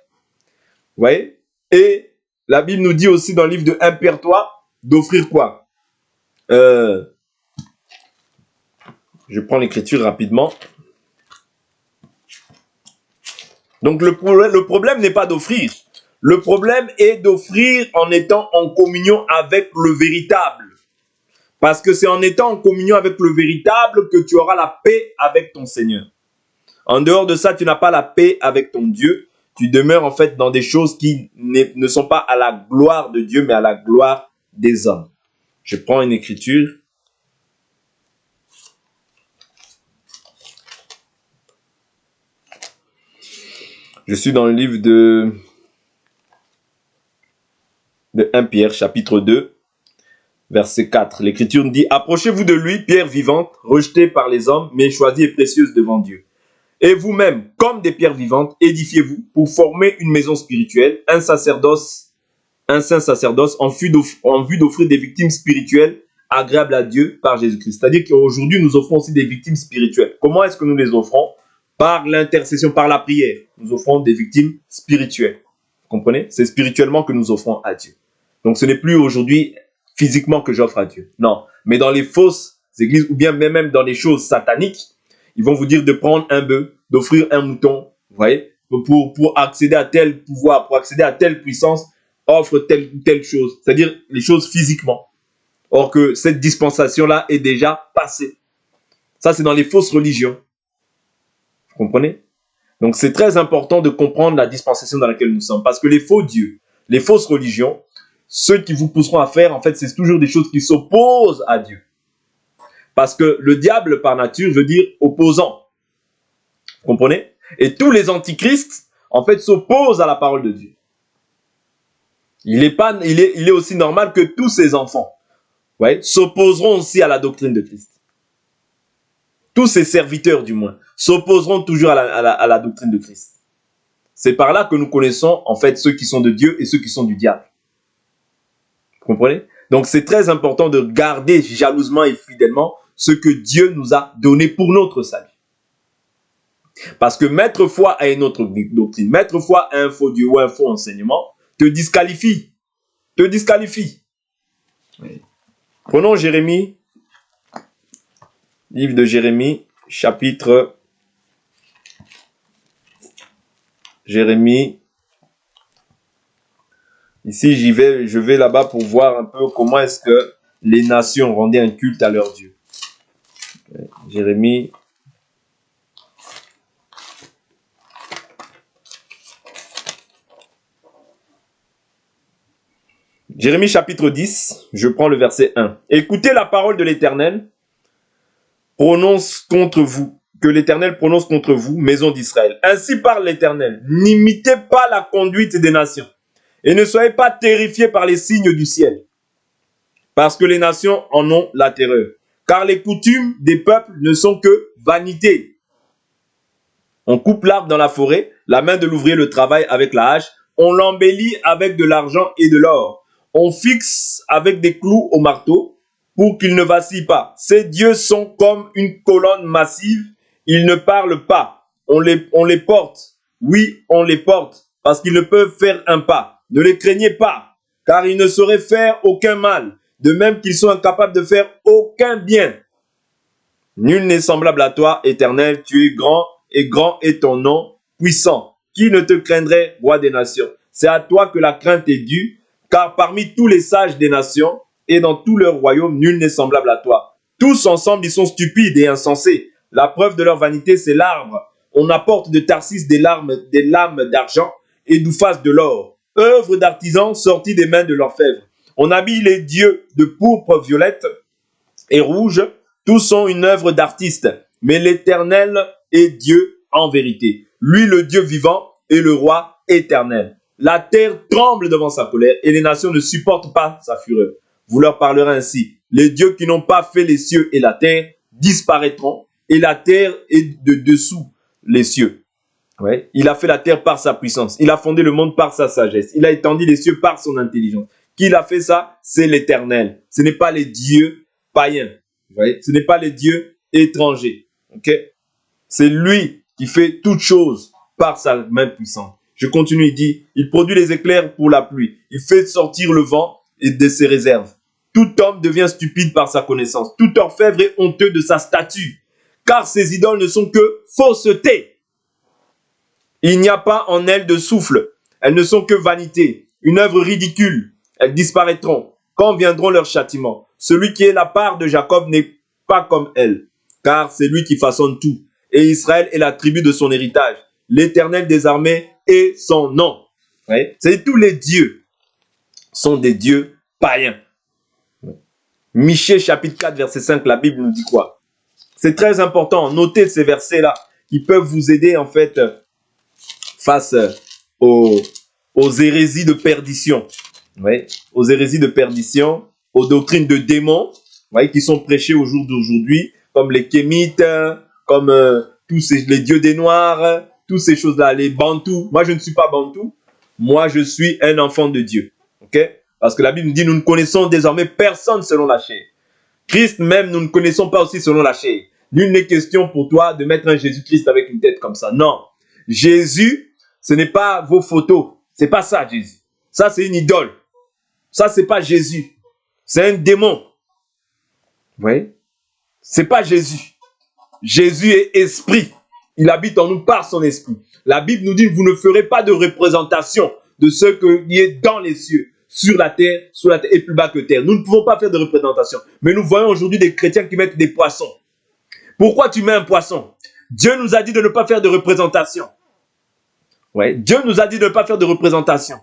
Vous voyez? Et la Bible nous dit aussi dans le livre de 1 Pierre 3 d'offrir quoi? Je prends l'écriture rapidement. Donc le problème n'est pas d'offrir. Le problème est d'offrir en étant en communion avec le véritable. Parce que c'est en étant en communion avec le véritable que tu auras la paix avec ton Seigneur. En dehors de ça, tu n'as pas la paix avec ton Dieu. Tu demeures en fait dans des choses qui ne sont pas à la gloire de Dieu, mais à la gloire des hommes. Je prends une écriture. Je suis dans le livre de 1 Pierre, chapitre 2, verset 4. L'Écriture nous dit, « Approchez-vous de lui, pierre vivante, rejetée par les hommes, mais choisie et précieuse devant Dieu. Et vous-même, comme des pierres vivantes, édifiez-vous pour former une maison spirituelle, un saint sacerdoce en vue d'offrir des victimes spirituelles agréables à Dieu par Jésus-Christ. » C'est-à-dire qu'aujourd'hui, nous offrons aussi des victimes spirituelles. Comment est-ce que nous les offrons? Par l'intercession, par la prière. Nous offrons des victimes spirituelles. Vous comprenez? C'est spirituellement que nous offrons à Dieu. Donc ce n'est plus aujourd'hui physiquement que j'offre à Dieu. Non. Mais dans les fausses églises, ou bien même dans les choses sataniques, ils vont vous dire de prendre un bœuf, d'offrir un mouton, vous voyez, pour accéder à tel pouvoir, pour accéder à telle puissance, offre telle ou telle chose. C'est-à-dire les choses physiquement. Or que cette dispensation-là est déjà passée. Ça, c'est dans les fausses religions. Vous comprenez? Donc, c'est très important de comprendre la dispensation dans laquelle nous sommes. Parce que les faux dieux, les fausses religions, ceux qui vous pousseront à faire, en fait, c'est toujours des choses qui s'opposent à Dieu. Parce que le diable, par nature, veut dire opposant. Vous comprenez? Et tous les antichrists, en fait, s'opposent à la parole de Dieu. Il est aussi normal que tous ses enfants, ouais, s'opposeront aussi à la doctrine de Christ. Tous ses serviteurs, du moins, s'opposeront toujours à la doctrine de Christ. C'est par là que nous connaissons, en fait, ceux qui sont de Dieu et ceux qui sont du diable. Vous comprenez? Donc, c'est très important de garder jalousement et fidèlement ce que Dieu nous a donné pour notre salut. Parce que mettre foi à une autre doctrine, mettre foi à un faux Dieu ou un faux enseignement, te disqualifie. Te disqualifie. Oui. Prenons Jérémie, livre de Jérémie, chapitre Jérémie. Ici, je vais là-bas pour voir un peu comment est-ce que les nations rendaient un culte à leur Dieu. Jérémie. Jérémie chapitre 10, je prends le verset 1. Écoutez la parole de l'Éternel, que l'Éternel prononce contre vous, maison d'Israël. Ainsi parle l'Éternel, n'imitez pas la conduite des nations, et ne soyez pas terrifiés par les signes du ciel, parce que les nations en ont la terreur. Car les coutumes des peuples ne sont que vanité. On coupe l'arbre dans la forêt, la main de l'ouvrier le travaille avec la hache, on l'embellit avec de l'argent et de l'or. On fixe avec des clous au marteau pour qu'il ne vacille pas. Ces dieux sont comme une colonne massive, ils ne parlent pas. On les porte. Oui, on les porte, parce qu'ils ne peuvent faire un pas. Ne les craignez pas, car ils ne sauraient faire aucun mal, de même qu'ils sont incapables de faire aucun bien. Nul n'est semblable à toi, Éternel, tu es grand, et grand est ton nom, puissant. Qui ne te craindrait, roi des nations? C'est à toi que la crainte est due, car parmi tous les sages des nations, et dans tout leur royaume, nul n'est semblable à toi. Tous ensemble, ils sont stupides et insensés. La preuve de leur vanité, c'est l'arbre. On apporte de Tarsis des lames d'argent et d'Ouphas de l'or, œuvre d'artisans sorties des mains de l'orfèvre. On habille les dieux de pourpre violette et rouge, tous sont une œuvre d'artiste, mais l'Éternel est Dieu en vérité. Lui, le Dieu vivant, est le roi éternel. La terre tremble devant sa colère et les nations ne supportent pas sa fureur. Vous leur parlerez ainsi: les dieux qui n'ont pas fait les cieux et la terre disparaîtront, et la terre est de dessous les cieux. Ouais. Il a fait la terre par sa puissance, il a fondé le monde par sa sagesse, il a étendu les cieux par son intelligence. Qui a fait ça? C'est l'Éternel. Ce n'est pas les dieux païens. Vous voyez? Ce n'est pas les dieux étrangers. Okay? C'est lui qui fait toutes choses par sa main puissante. Je continue, il dit: il produit les éclairs pour la pluie, il fait sortir le vent et de ses réserves. Tout homme devient stupide par sa connaissance, tout orfèvre est honteux de sa statue, car ses idoles ne sont que fausseté. Il n'y a pas en elles de souffle, elles ne sont que vanité, une œuvre ridicule. Elles disparaîtront. Quand viendront leurs châtiments? Celui qui est la part de Jacob n'est pas comme elle, car c'est lui qui façonne tout. Et Israël est la tribu de son héritage. L'Éternel des armées est son nom. Ouais. C'est tous les dieux sont des dieux païens. Michée chapitre 4 verset 5, la Bible nous dit quoi? C'est très important. Notez ces versets-là qui peuvent vous aider en fait face aux hérésies de perdition. Ouais, aux hérésies de perdition, aux doctrines de démons, ouais, qui sont prêchées au jour d'aujourd'hui, comme les kémites, comme les dieux des Noirs, toutes ces choses-là, les bantous. Moi, je ne suis pas bantou, moi, je suis un enfant de Dieu. Okay? Parce que la Bible nous dit: nous ne connaissons désormais personne selon la chair. Christ même, nous ne connaissons pas aussi selon la chair. Nul n'est question pour toi de mettre un Jésus-Christ avec une tête comme ça. Non. Jésus, ce n'est pas vos photos. C'est pas ça, Jésus. Ça, c'est une idole. Ça, c'est pas Jésus. C'est un démon. Vous voyez? C'est pas Jésus. Jésus est esprit. Il habite en nous par son esprit. La Bible nous dit: vous ne ferez pas de représentation de ce qui est dans les cieux, sur la terre, sous la terre et plus bas que terre. Nous ne pouvons pas faire de représentation. Mais nous voyons aujourd'hui des chrétiens qui mettent des poissons. Pourquoi tu mets un poisson? Dieu nous a dit de ne pas faire de représentation. Ouais. Dieu nous a dit de ne pas faire de représentation.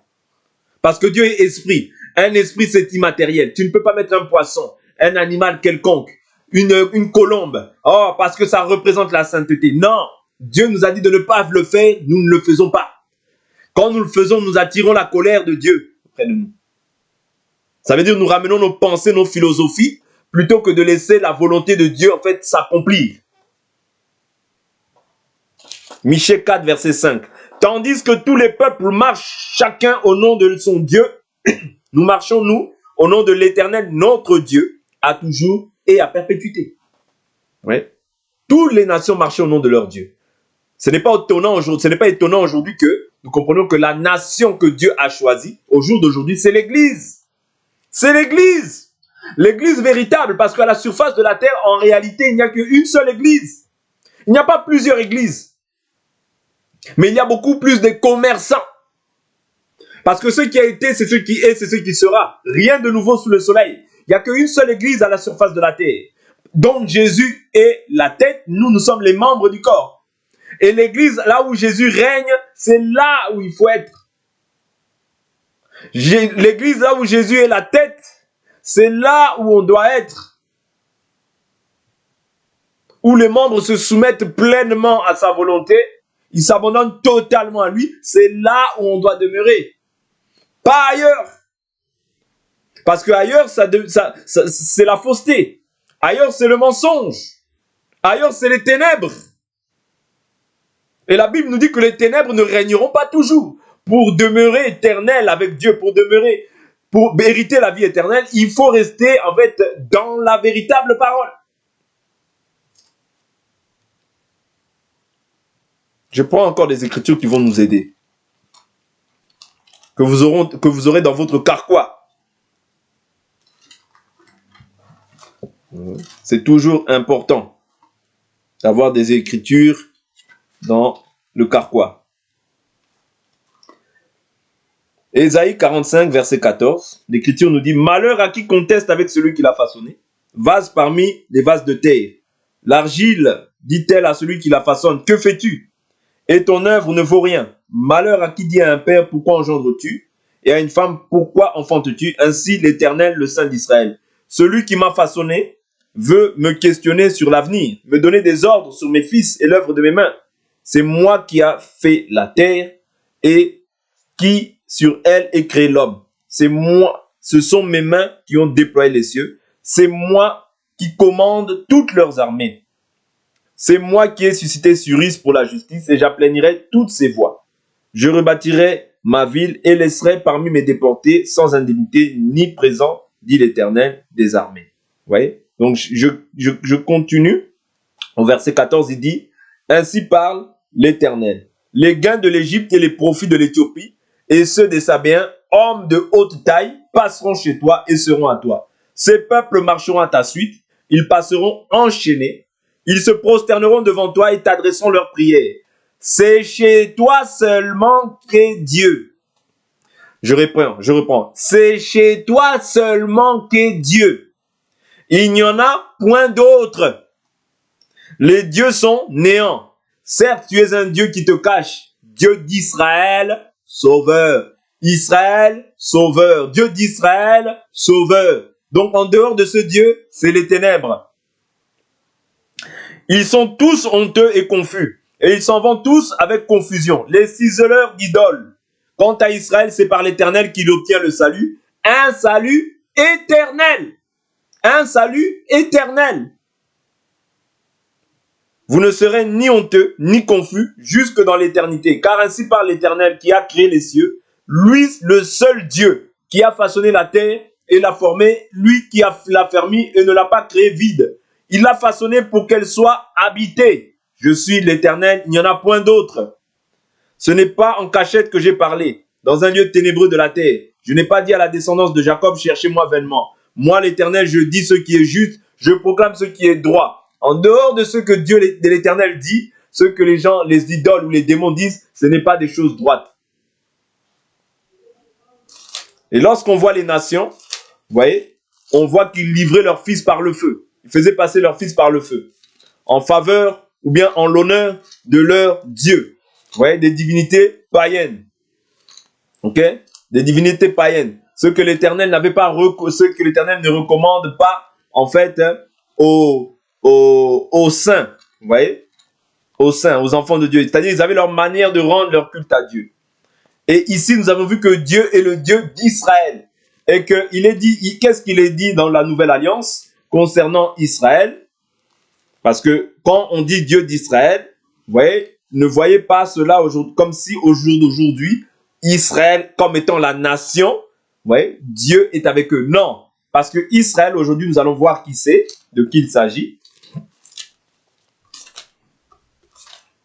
Parce que Dieu est esprit. Un esprit, c'est immatériel. Tu ne peux pas mettre un poisson, un animal quelconque, une colombe. Oh, parce que ça représente la sainteté. Non. Dieu nous a dit de ne pas le faire. Nous ne le faisons pas. Quand nous le faisons, nous attirons la colère de Dieu auprès de nous. Ça veut dire que nous ramenons nos pensées, nos philosophies, plutôt que de laisser la volonté de Dieu, en fait, s'accomplir. Michée 4, verset 5. Tandis que tous les peuples marchent chacun au nom de son Dieu, nous marchons, nous, au nom de l'Éternel, notre Dieu, à toujours et à perpétuité. Ouais. Toutes les nations marchent au nom de leur Dieu. Ce n'est pas étonnant aujourd'hui que nous comprenions que la nation que Dieu a choisie, au jour d'aujourd'hui, c'est l'Église. C'est l'Église. L'église véritable, parce qu'à la surface de la terre, en réalité, il n'y a qu'une seule église. Il n'y a pas plusieurs églises. Mais il y a beaucoup plus de commerçants. Parce que ce qui a été, c'est ce qui est, c'est ce qui sera. Rien de nouveau sous le soleil. Il n'y a qu'une seule église à la surface de la terre. Donc Jésus est la tête, nous sommes les membres du corps. Et l'église, là où Jésus règne, c'est là où il faut être. L'église, là où Jésus est la tête, c'est là où on doit être. Où les membres se soumettent pleinement à sa volonté, ils s'abandonnent totalement à lui, c'est là où on doit demeurer. Pas ailleurs. Parce que ailleurs, c'est la fausseté. Ailleurs, c'est le mensonge. Ailleurs, c'est les ténèbres. Et la Bible nous dit que les ténèbres ne régneront pas toujours. Pour demeurer éternel avec Dieu, pour hériter la vie éternelle, il faut rester en fait dans la véritable parole. Je prends encore des écritures qui vont nous aider. Que vous aurez dans votre carquois. C'est toujours important d'avoir des écritures dans le carquois. Ésaïe 45, verset 14, l'écriture nous dit « Malheur à qui conteste avec celui qui l'a façonné, vase parmi les vases de terre. L'argile, dit-elle à celui qui la façonne, que fais-tu? Et ton œuvre ne vaut rien. Malheur à qui dit à un père, pourquoi engendres-tu? Et à une femme, pourquoi enfantes-tu? Ainsi l'Éternel, le Saint d'Israël. Celui qui m'a façonné veut me questionner sur l'avenir, me donner des ordres sur mes fils et l'œuvre de mes mains. C'est moi qui a fait la terre et qui sur elle est créé l'homme. C'est moi, ce sont mes mains qui ont déployé les cieux. C'est moi qui commande toutes leurs armées. C'est moi qui ai suscité Suris pour la justice et j'applanirai toutes ses voies. Je rebâtirai ma ville et laisserai parmi mes déportés sans indemnité ni présent, dit l'Éternel des armées. Vous voyez? Donc je continue. Au verset 14, il dit, ainsi parle l'Éternel. Les gains de l'Égypte et les profits de l'Éthiopie et ceux des Sabéens, hommes de haute taille, passeront chez toi et seront à toi. Ces peuples marcheront à ta suite, ils passeront enchaînés, ils se prosterneront devant toi et t'adresseront leurs prières. C'est chez toi seulement qu'est Dieu. Je reprends. C'est chez toi seulement qu'est Dieu. Il n'y en a point d'autre. Les dieux sont néants. Certes, tu es un Dieu qui te cache. Dieu d'Israël, sauveur. Israël, sauveur. Dieu d'Israël, sauveur. Donc, en dehors de ce Dieu, c'est les ténèbres. Ils sont tous honteux et confus. Et ils s'en vont tous avec confusion. Les ciseleurs d'idoles. Quant à Israël, c'est par l'Éternel qu'il obtient le salut. Un salut éternel. Un salut éternel. Vous ne serez ni honteux, ni confus, jusque dans l'éternité. Car ainsi parle l'Éternel qui a créé les cieux, lui le seul Dieu, qui a façonné la terre et l'a formée, lui qui l'a fermée et ne l'a pas créée vide. Il l'a façonnée pour qu'elle soit habitée. Je suis l'Éternel, il n'y en a point d'autre. Ce n'est pas en cachette que j'ai parlé, dans un lieu ténébreux de la terre. Je n'ai pas dit à la descendance de Jacob, cherchez-moi vainement. Moi, l'Éternel, je dis ce qui est juste, je proclame ce qui est droit. En dehors de ce que Dieu de l'Éternel dit, ce que les gens, les idoles ou les démons disent, ce n'est pas des choses droites. Et lorsqu'on voit les nations, vous voyez, on voit qu'ils livraient leurs fils par le feu. Ils faisaient passer leurs fils par le feu. En faveur ou bien en l'honneur de leur Dieu. Vous voyez, des divinités païennes. Ok? Des divinités païennes. Ce que l'Éternel n'avait pas, ce que l'Éternel ne recommande pas, en fait, aux saints. Vous voyez? Aux saints, aux enfants de Dieu. C'est-à-dire, ils avaient leur manière de rendre leur culte à Dieu. Et ici, nous avons vu que Dieu est le Dieu d'Israël. Et qu'il est dit, qu'est-ce qu'il est dit dans la Nouvelle Alliance concernant Israël? Parce que quand on dit Dieu d'Israël, vous voyez, ne voyez pas cela comme si au jour d'aujourd'hui, Israël comme étant la nation, vous voyez, Dieu est avec eux. Non, parce que Israël, aujourd'hui, nous allons voir qui c'est, de qui il s'agit.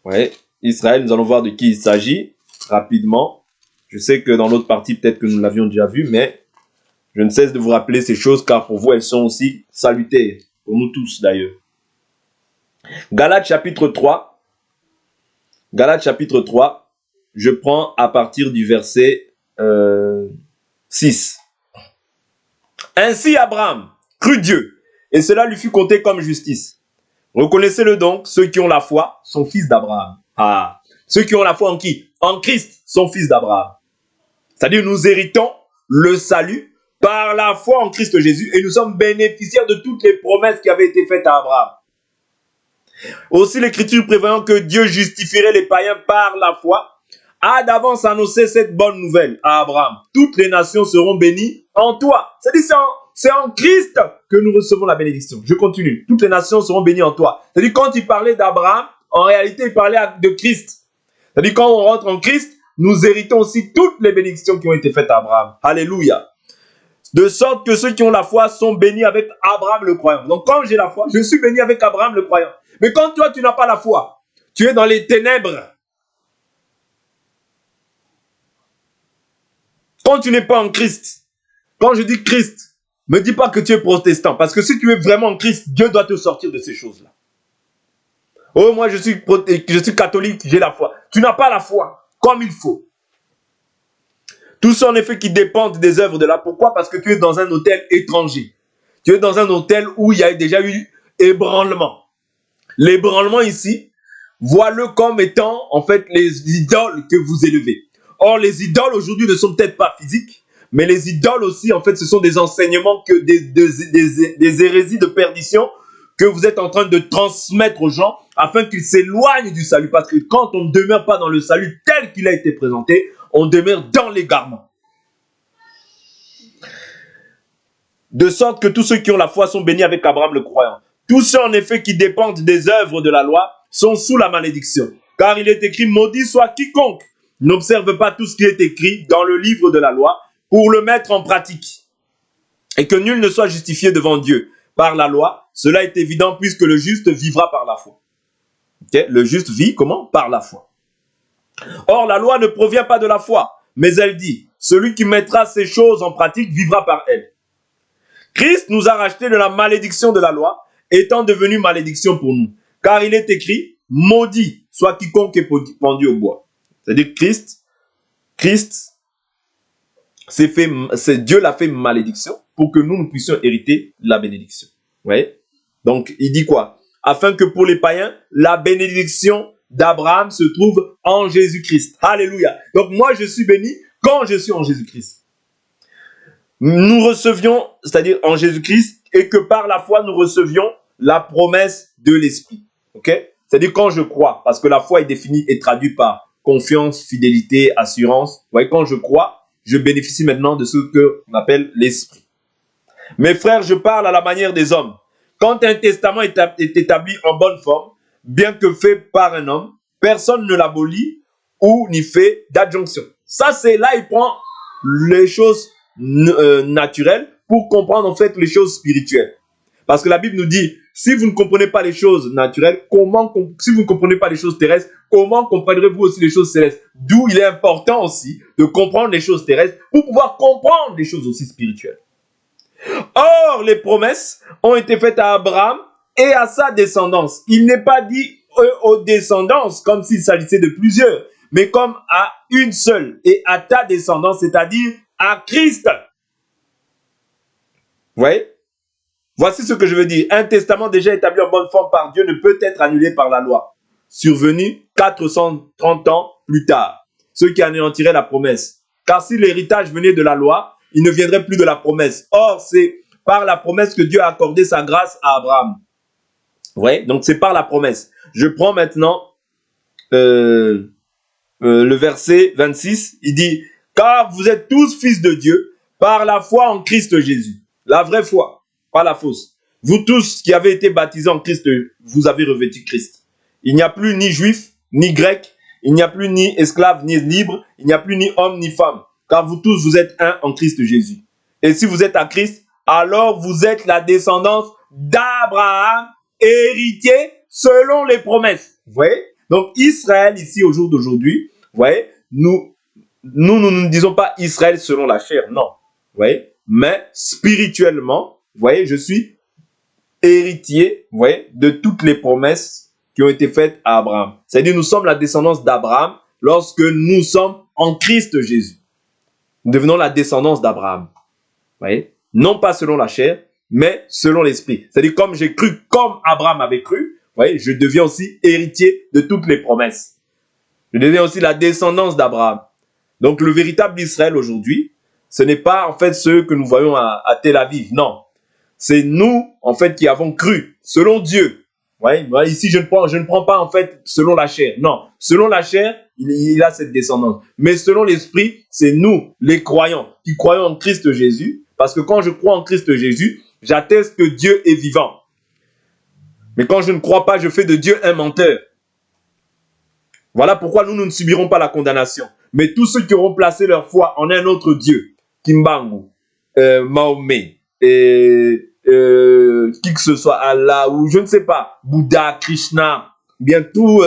Vous voyez, Israël, nous allons voir de qui il s'agit rapidement. Je sais que dans l'autre partie, peut-être que nous l'avions déjà vu, mais Je ne cesse de vous rappeler ces choses car pour vous, elles sont aussi salutaires. Pour nous tous d'ailleurs. Galates chapitre 3. Galates chapitre 3. Je prends à partir du verset 6. Ainsi Abraham crut Dieu, et cela lui fut compté comme justice. Reconnaissez-le donc, ceux qui ont la foi sont fils d'Abraham. Ah, ceux qui ont la foi en qui? En Christ sont fils d'Abraham. C'est-à-dire nous héritons le salut par la foi en Christ Jésus et nous sommes bénéficiaires de toutes les promesses qui avaient été faites à Abraham. Aussi l'Écriture prévoyant que Dieu justifierait les païens par la foi, a d'avance annoncé cette bonne nouvelle à Abraham. Toutes les nations seront bénies en toi. C'est-à-dire c'est en Christ que nous recevons la bénédiction. Je continue. Toutes les nations seront bénies en toi. C'est-à-dire quand il parlait d'Abraham, en réalité il parlait de Christ. C'est-à-dire quand on rentre en Christ, nous héritons aussi toutes les bénédictions qui ont été faites à Abraham. Alléluia. De sorte que ceux qui ont la foi sont bénis avec Abraham le croyant. Donc quand j'ai la foi, je suis béni avec Abraham le croyant. Mais quand toi tu n'as pas la foi, tu es dans les ténèbres. Quand tu n'es pas en Christ, quand je dis Christ, ne me dis pas que tu es protestant. Parce que si tu es vraiment en Christ, Dieu doit te sortir de ces choses-là. Oh, moi je suis catholique, j'ai la foi. Tu n'as pas la foi comme il faut. Tous ceux en effet qui dépendent des œuvres de là. Pourquoi? Parce que tu es dans un hôtel étranger. Tu es dans un hôtel où il y a déjà eu ébranlement. L'ébranlement ici, vois-le comme étant en fait les idoles que vous élevez. Or, les idoles aujourd'hui ne sont peut-être pas physiques, mais les idoles aussi, en fait, ce sont des enseignements, que des hérésies de perdition que vous êtes en train de transmettre aux gens afin qu'ils s'éloignent du salut. Parce que quand on ne demeure pas dans le salut tel qu'il a été présenté, on demeure dans l'égarement. De sorte que tous ceux qui ont la foi sont bénis avec Abraham le croyant. Tous ceux en effet qui dépendent des œuvres de la loi sont sous la malédiction. Car il est écrit, maudit soit quiconque n'observe pas tout ce qui est écrit dans le livre de la loi pour le mettre en pratique. Et que nul ne soit justifié devant Dieu par la loi. Cela est évident puisque le juste vivra par la foi. Okay? Le juste vit comment? Par la foi. Or, la loi ne provient pas de la foi, mais elle dit, celui qui mettra ces choses en pratique vivra par elles. Christ nous a rachetés de la malédiction de la loi, étant devenu malédiction pour nous. Car il est écrit, maudit soit quiconque est pendu au bois. C'est-à-dire Christ, Dieu l'a fait malédiction pour que nous puissions hériter la bénédiction. Vous voyez? Donc, il dit quoi? Afin que pour les païens, la bénédiction d'Abraham se trouve en Jésus-Christ. Alléluia. Donc, moi, je suis béni quand je suis en Jésus-Christ. Nous recevions, c'est-à-dire en Jésus-Christ, et que par la foi, nous recevions la promesse de l'Esprit. Ok? C'est-à-dire quand je crois, parce que la foi est définie et traduite par confiance, fidélité, assurance. Vous voyez, quand je crois, je bénéficie maintenant de ce qu'on appelle l'Esprit. Mes frères, je parle à la manière des hommes. Quand un testament est établi en bonne forme, bien que fait par un homme, personne ne l'abolit ou n'y fait d'adjonction. Ça, c'est là, il prend les choses naturelles pour comprendre en fait les choses spirituelles. Parce que la Bible nous dit, si vous ne comprenez pas les choses naturelles, si vous ne comprenez pas les choses terrestres, comment comprendrez-vous aussi les choses célestes? D'où il est important aussi de comprendre les choses terrestres pour pouvoir comprendre les choses aussi spirituelles. Or, les promesses ont été faites à Abraham et à sa descendance. Il n'est pas dit aux descendances comme s'il s'agissait de plusieurs, mais comme à une seule et à ta descendance, c'est-à-dire à Christ. Vous voyez? Voici ce que je veux dire. Un testament déjà établi en bonne forme par Dieu ne peut être annulé par la loi, survenu 430 ans plus tard, ce qui anéantirait la promesse. Car si l'héritage venait de la loi, il ne viendrait plus de la promesse. Or, c'est par la promesse que Dieu a accordé sa grâce à Abraham. Vous voyez? Donc, c'est par la promesse. Je prends maintenant le verset 26. Il dit, « Car vous êtes tous fils de Dieu par la foi en Christ Jésus. » La vraie foi, pas la fausse. Vous tous qui avez été baptisés en Christ, vous avez revêtu Christ. Il n'y a plus ni juif, ni grec. Il n'y a plus ni esclave, ni libre. Il n'y a plus ni homme, ni femme. Car vous tous, vous êtes un en Christ Jésus. Et si vous êtes à Christ, alors vous êtes la descendance d'Abraham, héritier selon les promesses. Vous voyez? Donc Israël ici au jour d'aujourd'hui, vous voyez, nous ne disons pas Israël selon la chair, non. Vous voyez? mais spirituellement, vous voyez, je suis héritier, vous voyez, de toutes les promesses qui ont été faites à Abraham. C'est-à-dire, nous sommes la descendance d'Abraham lorsque nous sommes en Christ Jésus. Nous devenons la descendance d'Abraham. Vous voyez? Non pas selon la chair, mais selon l'esprit. C'est-à-dire, comme j'ai cru, comme Abraham avait cru, vous voyez, je deviens aussi héritier de toutes les promesses. Je deviens aussi la descendance d'Abraham. Donc, le véritable Israël aujourd'hui, ce n'est pas en fait ceux que nous voyons à Tel Aviv. Non. C'est nous, en fait, qui avons cru, selon Dieu. Ouais, ici, je ne prends pas, en fait, selon la chair. Non. Selon la chair, il a cette descendance. Mais selon l'esprit, c'est nous, les croyants, qui croyons en Christ Jésus. Parce que quand je crois en Christ Jésus, j'atteste que Dieu est vivant. Mais quand je ne crois pas, je fais de Dieu un menteur. Voilà pourquoi nous ne subirons pas la condamnation. Mais tous ceux qui auront placé leur foi en un autre Dieu, Kimbangu, Mahomet, qui que ce soit, Allah, ou je ne sais pas, Bouddha, Krishna, bien tous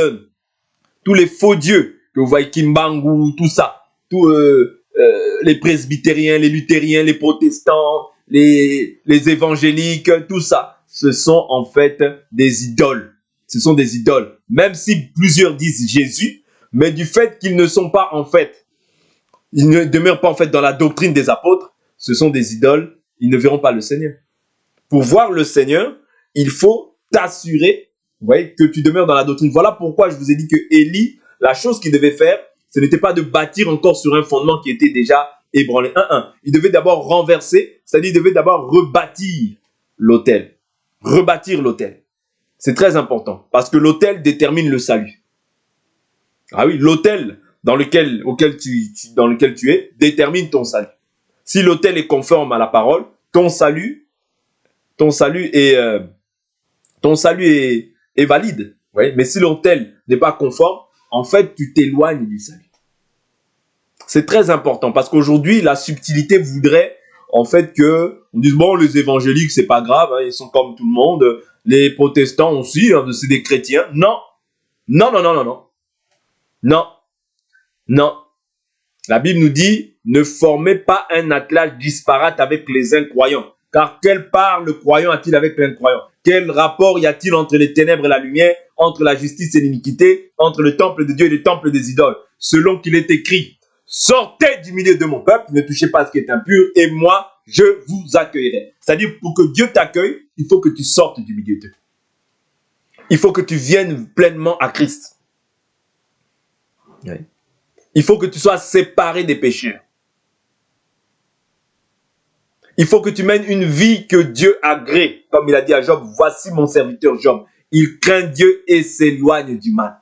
les faux dieux que vous voyez, Kimbangu, tout ça, les presbytériens, les luthériens, les protestants, les évangéliques, tout ça, ce sont en fait des idoles. Ce sont des idoles. Même si plusieurs disent Jésus, mais du fait qu'ils ne sont pas en fait, ils ne demeurent pas en fait dans la doctrine des apôtres, ce sont des idoles, ils ne verront pas le Seigneur. Pour voir le Seigneur, il faut t'assurer, vous voyez, que tu demeures dans la doctrine. Voilà pourquoi je vous ai dit que Élie, la chose qu'il devait faire, ce n'était pas de bâtir encore sur un fondement qui était déjà ébranlé. Il devait d'abord renverser, c'est-à-dire il devait d'abord rebâtir l'autel. Rebâtir l'autel. C'est très important, parce que l'autel détermine le salut. Ah oui, l'autel dans lequel tu es détermine ton salut. Si l'autel est conforme à la parole, ton salut est valide. Oui? Mais si l'autel n'est pas conforme, en fait, tu t'éloignes du salut. C'est très important parce qu'aujourd'hui, la subtilité voudrait en fait que on dise bon, les évangéliques, c'est pas grave, hein, ils sont comme tout le monde. Les protestants aussi, hein, c'est des chrétiens. Non, non, non, non, non, non, non, non. La Bible nous dit ne formez pas un attelage disparate avec les incroyants. Car quelle part le croyant a-t-il avec l'incroyant? Quel rapport y a-t-il entre les ténèbres et la lumière, entre la justice et l'iniquité, entre le temple de Dieu et le temple des idoles? Selon qu'il est écrit, sortez du milieu de mon peuple, ne touchez pas à ce qui est impur, et moi, je vous accueillerai. C'est-à-dire, pour que Dieu t'accueille, il faut que tu sortes du milieu d'eux. Il faut que tu viennes pleinement à Christ. Oui. Il faut que tu sois séparé des pécheurs. Il faut que tu mènes une vie que Dieu agrée. Comme il a dit à Job, voici mon serviteur Job. Il craint Dieu et s'éloigne du mal.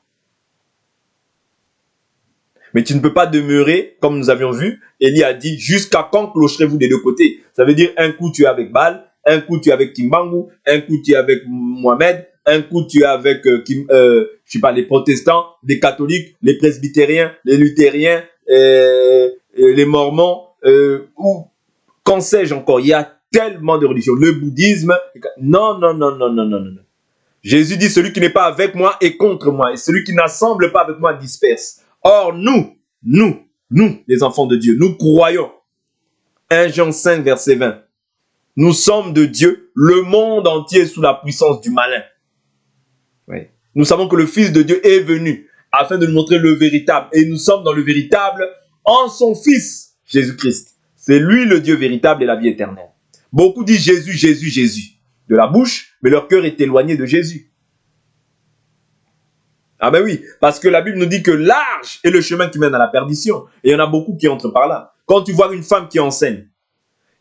Mais tu ne peux pas demeurer, comme nous avions vu, Élie a dit, jusqu'à quand clocherez-vous des deux côtés? Ça veut dire, un coup tu es avec Baal, un coup tu es avec Kimbangu, un coup tu es avec Mohamed, un coup tu es avec, je sais pas, les protestants, les catholiques, les presbytériens, les luthériens, les mormons, ou qu'en sais-je encore? Il y a tellement de religions. Le bouddhisme, non, non, non, non, non, non, non. Jésus dit, celui qui n'est pas avec moi est contre moi, et celui qui n'assemble pas avec moi disperse. Or, nous, les enfants de Dieu, nous croyons. 1 Jean 5, verset 20. Nous sommes de Dieu, le monde entier est sous la puissance du malin. Oui. Nous savons que le Fils de Dieu est venu afin de nous montrer le véritable. Et nous sommes dans le véritable en son Fils, Jésus-Christ. C'est lui le Dieu véritable et la vie éternelle. Beaucoup disent Jésus, Jésus, Jésus. De la bouche, mais leur cœur est éloigné de Jésus. Ah ben oui, parce que la Bible nous dit que large est le chemin qui mène à la perdition. Et il y en a beaucoup qui entrent par là. Quand tu vois une femme qui enseigne,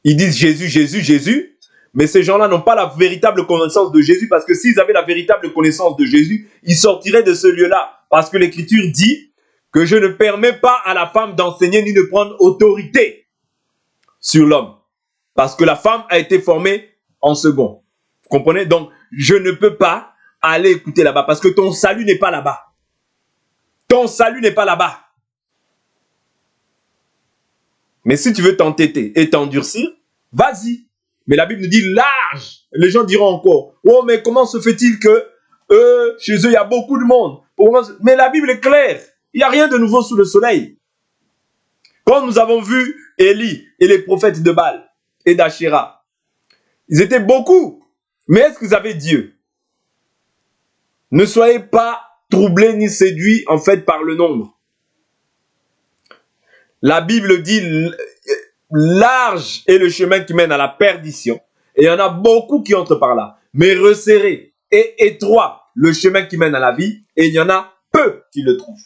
ils disent Jésus, Jésus, Jésus, mais ces gens-là n'ont pas la véritable connaissance de Jésus, parce que s'ils avaient la véritable connaissance de Jésus, ils sortiraient de ce lieu-là. Parce que l'Écriture dit que je ne permets pas à la femme d'enseigner ni de prendre autorité sur l'homme. Parce que la femme a été formée en second. Vous comprenez? Donc, je ne peux pas aller écouter là-bas, parce que ton salut n'est pas là-bas. Ton salut n'est pas là-bas. Mais si tu veux t'entêter et t'endurcir, vas-y. Mais la Bible nous dit large. Les gens diront encore, oh mais comment se fait-il que chez eux il y a beaucoup de monde? Mais la Bible est claire. Il n'y a rien de nouveau sous le soleil. Quand nous avons vu Élie et les prophètes de Baal, et d'Achéra. Ils étaient beaucoup. Mais est-ce qu'ils avaient Dieu? Ne soyez pas troublés ni séduits en fait par le nombre. La Bible dit large est le chemin qui mène à la perdition. Et il y en a beaucoup qui entrent par là. Mais resserré et étroit le chemin qui mène à la vie. Et il y en a peu qui le trouvent.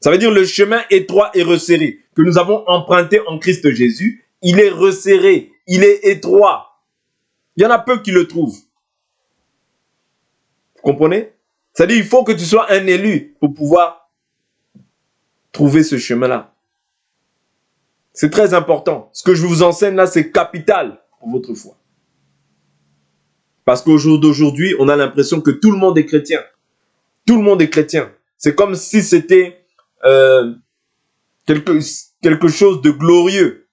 Ça veut dire le chemin étroit et resserré que nous avons emprunté en Christ Jésus. Il est resserré, il est étroit. Il y en a peu qui le trouvent. Vous comprenez? C'est-à-dire il faut que tu sois un élu pour pouvoir trouver ce chemin-là. C'est très important. Ce que je vous enseigne là, c'est capital pour votre foi. Parce qu'au jour d'aujourd'hui, on a l'impression que tout le monde est chrétien. Tout le monde est chrétien. C'est comme si c'était quelque chose de glorieux.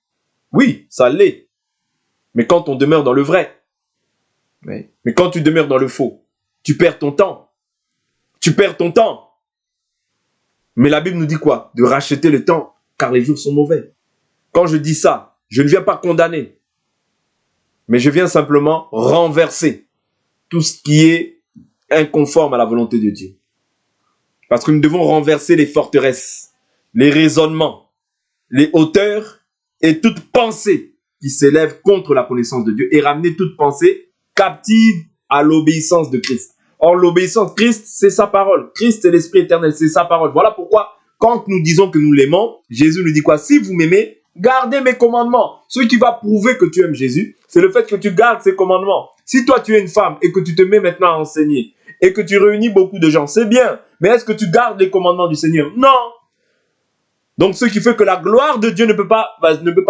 Oui, ça l'est. Mais quand on demeure dans le vrai. Oui. Mais quand tu demeures dans le faux, tu perds ton temps. Tu perds ton temps. Mais la Bible nous dit quoi? De racheter le temps, car les jours sont mauvais. Quand je dis ça, je ne viens pas condamner. Mais je viens simplement renverser tout ce qui est inconforme à la volonté de Dieu. Parce que nous devons renverser les forteresses, les raisonnements, les hauteurs et toute pensée qui s'élève contre la connaissance de Dieu et ramener toute pensée captive à l'obéissance de Christ. Or, l'obéissance de Christ, c'est sa parole. Christ, c'est l'Esprit éternel, c'est sa parole. Voilà pourquoi, quand nous disons que nous l'aimons, Jésus nous dit quoi? Si vous m'aimez, gardez mes commandements. Ce qui va prouver que tu aimes Jésus, c'est le fait que tu gardes ses commandements. Si toi, tu es une femme et que tu te mets maintenant à enseigner et que tu réunis beaucoup de gens, c'est bien. Mais est-ce que tu gardes les commandements du Seigneur? Non. Donc, ce qui fait que la gloire de Dieu ne peut pas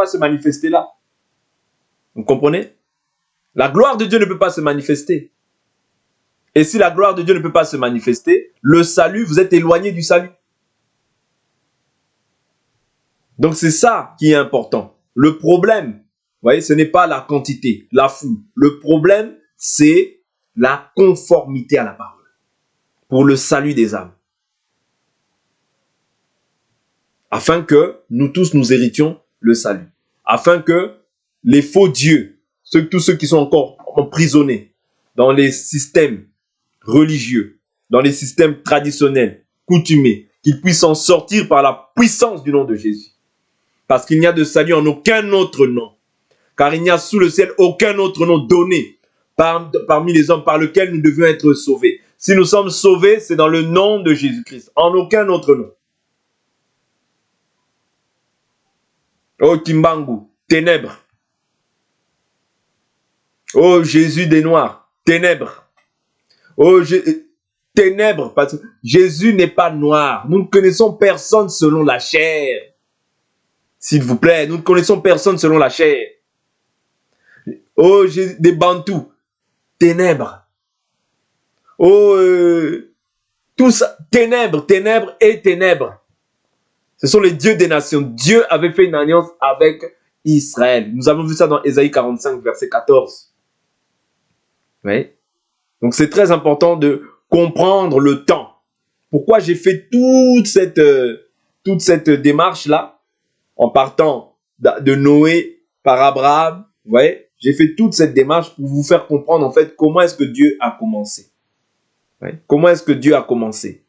se manifester là. Vous comprenez? La gloire de Dieu ne peut pas se manifester. Et si la gloire de Dieu ne peut pas se manifester, le salut, vous êtes éloigné du salut. Donc, c'est ça qui est important. Le problème, vous voyez, ce n'est pas la quantité, la foule. Le problème, c'est la conformité à la parole pour le salut des âmes. Afin que nous tous nous héritions le salut. Afin que les faux dieux, tous ceux qui sont encore emprisonnés dans les systèmes religieux, dans les systèmes traditionnels, coutumiers, qu'ils puissent en sortir par la puissance du nom de Jésus. Parce qu'il n'y a de salut en aucun autre nom. Car il n'y a sous le ciel aucun autre nom donné parmi les hommes par lequel nous devions être sauvés. Si nous sommes sauvés, c'est dans le nom de Jésus-Christ, en aucun autre nom. Oh Kimbangu, ténèbres. Oh Jésus des Noirs, ténèbres. Oh ténèbres, parce que Jésus n'est pas noir. Nous ne connaissons personne selon la chair. S'il vous plaît, nous ne connaissons personne selon la chair. Oh Jésus des Bantous, ténèbres. Oh tout ça, ténèbres, ténèbres et ténèbres. Ce sont les dieux des nations. Dieu avait fait une alliance avec Israël. Nous avons vu ça dans Ésaïe 45, verset 14. Oui. Donc c'est très important de comprendre le temps. Pourquoi j'ai fait toute cette démarche-là, en partant de Noé par Abraham, vous voyez, j'ai fait toute cette démarche pour vous faire comprendre en fait comment est-ce que Dieu a commencé. Oui. Comment est-ce que Dieu a commencé.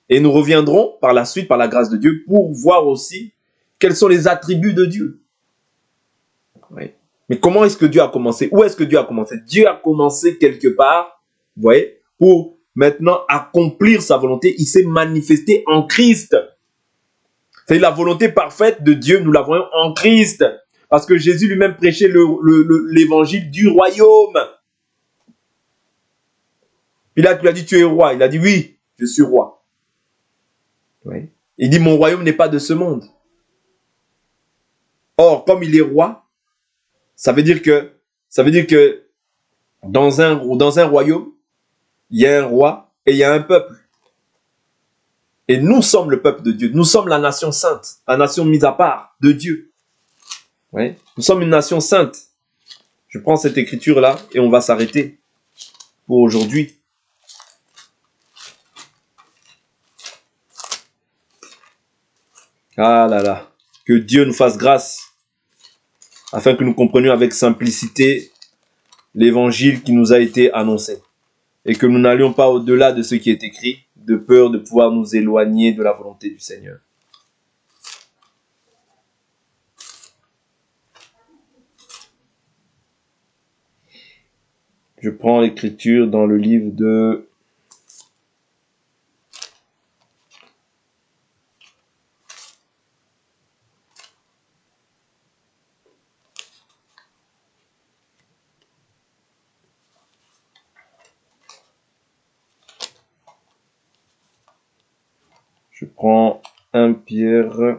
Et nous reviendrons par la suite, par la grâce de Dieu, pour voir aussi quels sont les attributs de Dieu. Oui. Mais comment est-ce que Dieu a commencé? Où est-ce que Dieu a commencé? Dieu a commencé quelque part, vous voyez, pour maintenant accomplir sa volonté. Il s'est manifesté en Christ. C'est la volonté parfaite de Dieu, nous la voyons en Christ. Parce que Jésus lui-même prêchait l'évangile du royaume. Pilate lui a dit, tu es roi. Il a dit, oui, je suis roi. Oui. Il dit, mon royaume n'est pas de ce monde. Or, comme il est roi, ça veut dire que dans un royaume, il y a un roi et il y a un peuple. Et nous sommes le peuple de Dieu. Nous sommes la nation sainte, la nation mise à part de Dieu. Oui. Nous sommes une nation sainte. Je prends cette écriture-là et on va s'arrêter pour aujourd'hui. Ah là là. Que Dieu nous fasse grâce afin que nous comprenions avec simplicité l'évangile qui nous a été annoncé et que nous n'allions pas au-delà de ce qui est écrit, de peur de pouvoir nous éloigner de la volonté du Seigneur. Je prends l'écriture dans le livre de Je prends 1 Pierre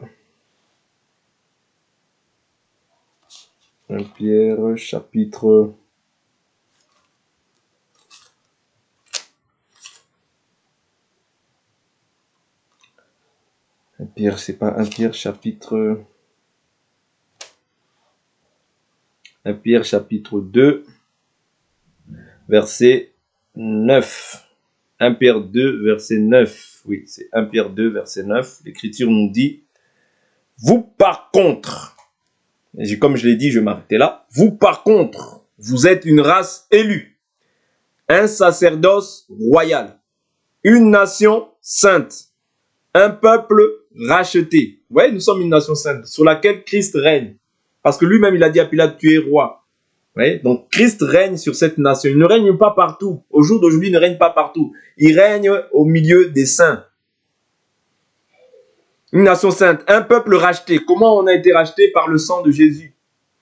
chapitre 1 Pierre, c'est pas 1 Pierre chapitre 1 Pierre chapitre 2 verset 9. 1 Pierre 2 verset 9. Oui, c'est 1 Pierre 2 verset 9. L'Écriture nous dit: vous par contre, et comme je l'ai dit, je vais m'arrêter là. Vous par contre, vous êtes une race élue, un sacerdoce royal, une nation sainte, un peuple racheté. Vous voyez, nous sommes une nation sainte sur laquelle Christ règne. Parce que lui-même, il a dit à Pilate: tu es roi. Vous voyez, donc Christ règne sur cette nation. Il ne règne pas partout. Au jour d'aujourd'hui, il ne règne pas partout. Il règne au milieu des saints. Une nation sainte, un peuple racheté. Comment on a été racheté? Par le sang de Jésus.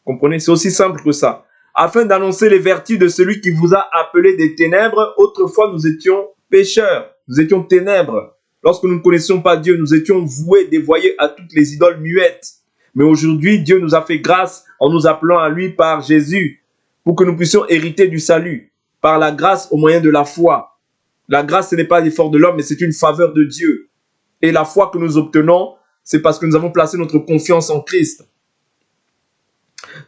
Vous comprenez? C'est aussi simple que ça. Afin d'annoncer les vertus de celui qui vous a appelé des ténèbres. Autrefois, nous étions pécheurs. Nous étions ténèbres. Lorsque nous ne connaissions pas Dieu, nous étions voués, dévoyés à toutes les idoles muettes. Mais aujourd'hui, Dieu nous a fait grâce en nous appelant à lui par Jésus, pour que nous puissions hériter du salut, par la grâce au moyen de la foi. La grâce, ce n'est pas l'effort de l'homme, mais c'est une faveur de Dieu. Et la foi que nous obtenons, c'est parce que nous avons placé notre confiance en Christ.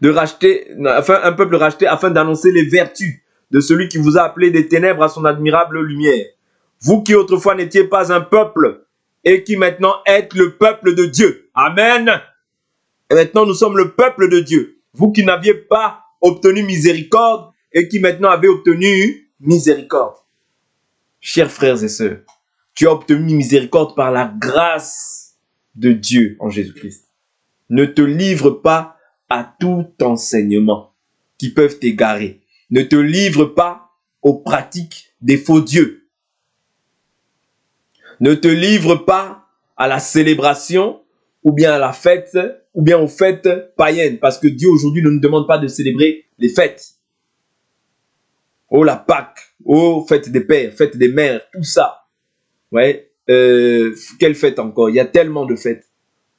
De racheter, un peuple racheté, afin d'annoncer les vertus de celui qui vous a appelé des ténèbres à son admirable lumière. Vous qui autrefois n'étiez pas un peuple, et qui maintenant êtes le peuple de Dieu. Amen. Et maintenant, nous sommes le peuple de Dieu. Vous qui n'aviez pas obtenu miséricorde et qui maintenant avez obtenu miséricorde. Chers frères et sœurs, tu as obtenu miséricorde par la grâce de Dieu en Jésus-Christ. Ne te livre pas à tout enseignement qui peuvent t'égarer. Ne te livre pas aux pratiques des faux dieux. Ne te livre pas à la célébration ou bien à la fête, ou bien aux fêtes païennes. Parce que Dieu aujourd'hui ne nous demande pas de célébrer les fêtes. Oh la Pâque, oh fête des pères, fête des mères, tout ça. Ouais. Quelle fête encore? Il y a tellement de fêtes.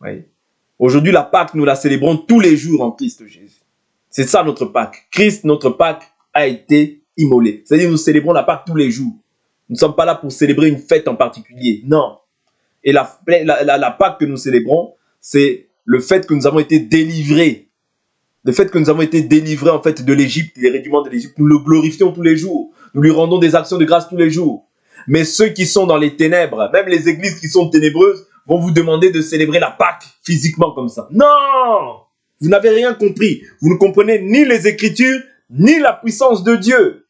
Ouais. Aujourd'hui, la Pâque, nous la célébrons tous les jours en Christ Jésus. C'est ça notre Pâque. Christ, notre Pâque, a été immolé. C'est-à-dire nous célébrons la Pâque tous les jours. Nous ne sommes pas là pour célébrer une fête en particulier. Non. Et la Pâque que nous célébrons, c'est le fait que nous avons été délivrés. Le fait que nous avons été délivrés en fait de l'Égypte, des rudiments de l'Égypte. Nous le glorifions tous les jours. Nous lui rendons des actions de grâce tous les jours. Mais ceux qui sont dans les ténèbres, même les églises qui sont ténébreuses, vont vous demander de célébrer la Pâque physiquement comme ça. Non! Vous n'avez rien compris. Vous ne comprenez ni les Écritures, ni la puissance de Dieu.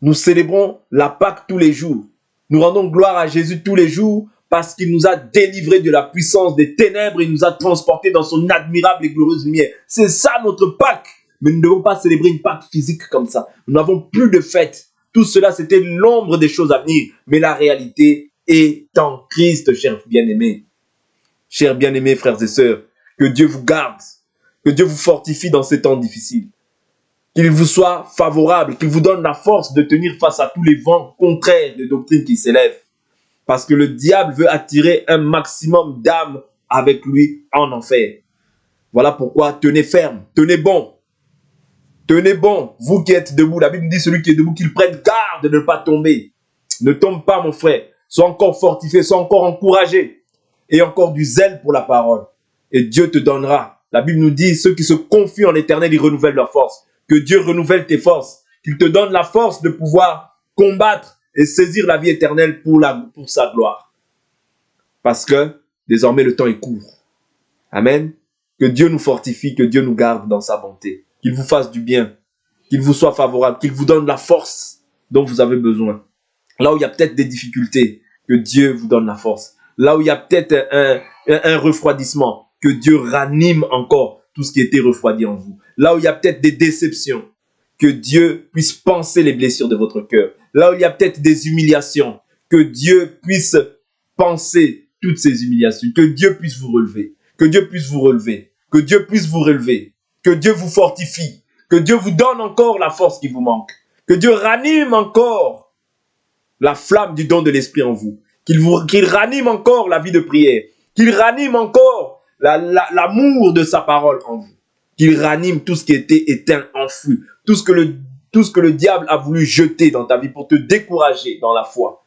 Nous célébrons la Pâque tous les jours. Nous rendons gloire à Jésus tous les jours parce qu'il nous a délivrés de la puissance des ténèbres. Il nous a transportés dans son admirable et glorieuse lumière. C'est ça notre Pâque. Mais nous ne devons pas célébrer une Pâque physique comme ça. Nous n'avons plus de fête. Tout cela, c'était l'ombre des choses à venir. Mais la réalité est en Christ, chers bien-aimés. Chers bien-aimés, frères et sœurs, que Dieu vous garde, que Dieu vous fortifie dans ces temps difficiles. Qu'il vous soit favorable, qu'il vous donne la force de tenir face à tous les vents contraires de doctrines qui s'élèvent. Parce que le diable veut attirer un maximum d'âmes avec lui en enfer. Voilà pourquoi tenez ferme, tenez bon. Tenez bon, vous qui êtes debout. La Bible dit celui qui est debout qu'il prenne garde de ne pas tomber. Ne tombe pas mon frère. Sois encore fortifié, sois encore encouragé. Et encore du zèle pour la parole. Et Dieu te donnera. La Bible nous dit ceux qui se confient en l'Éternel, ils renouvellent leur force. Que Dieu renouvelle tes forces. Qu'il te donne la force de pouvoir combattre et saisir la vie éternelle pour sa gloire. Parce que désormais le temps est court. Amen. Que Dieu nous fortifie, que Dieu nous garde dans sa bonté. Qu'il vous fasse du bien, qu'il vous soit favorable, qu'il vous donne la force dont vous avez besoin. Là où il y a peut-être des difficultés, que Dieu vous donne la force. Là où il y a peut-être un refroidissement, que Dieu ranime encore tout ce qui était refroidi en vous. Là où il y a peut-être des déceptions, que Dieu puisse panser les blessures de votre cœur. Là où il y a peut-être des humiliations, que Dieu puisse panser toutes ces humiliations, que Dieu puisse vous relever, que Dieu puisse vous relever, que Dieu puisse vous relever, que Dieu vous fortifie, que Dieu vous donne encore la force qui vous manque, que Dieu ranime encore la flamme du don de l'Esprit en vous, qu'il ranime encore la vie de prière, qu'il ranime encore l'amour de sa parole en vous, qu'il ranime tout ce qui était éteint, enfoui, tout ce que le diable a voulu jeter dans ta vie pour te décourager dans la foi.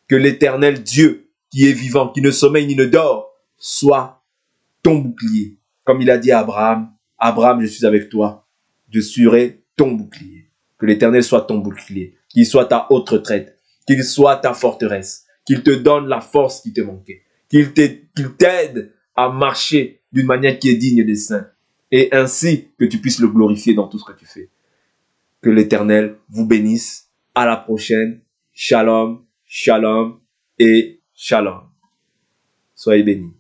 Que l'Éternel Dieu, qui est vivant, qui ne sommeille ni ne dort, soit ton bouclier. Comme il a dit à Abraham, Abraham, je suis avec toi, je serai ton bouclier. Que l'Éternel soit ton bouclier, qu'il soit ta haute retraite, qu'il soit ta forteresse, qu'il te donne la force qui te manquait, qu'il t'aide à marcher d'une manière qui est digne des saints, et ainsi que tu puisses le glorifier dans tout ce que tu fais. Que l'Éternel vous bénisse. À la prochaine. Shalom, shalom et shalom. Soyez bénis.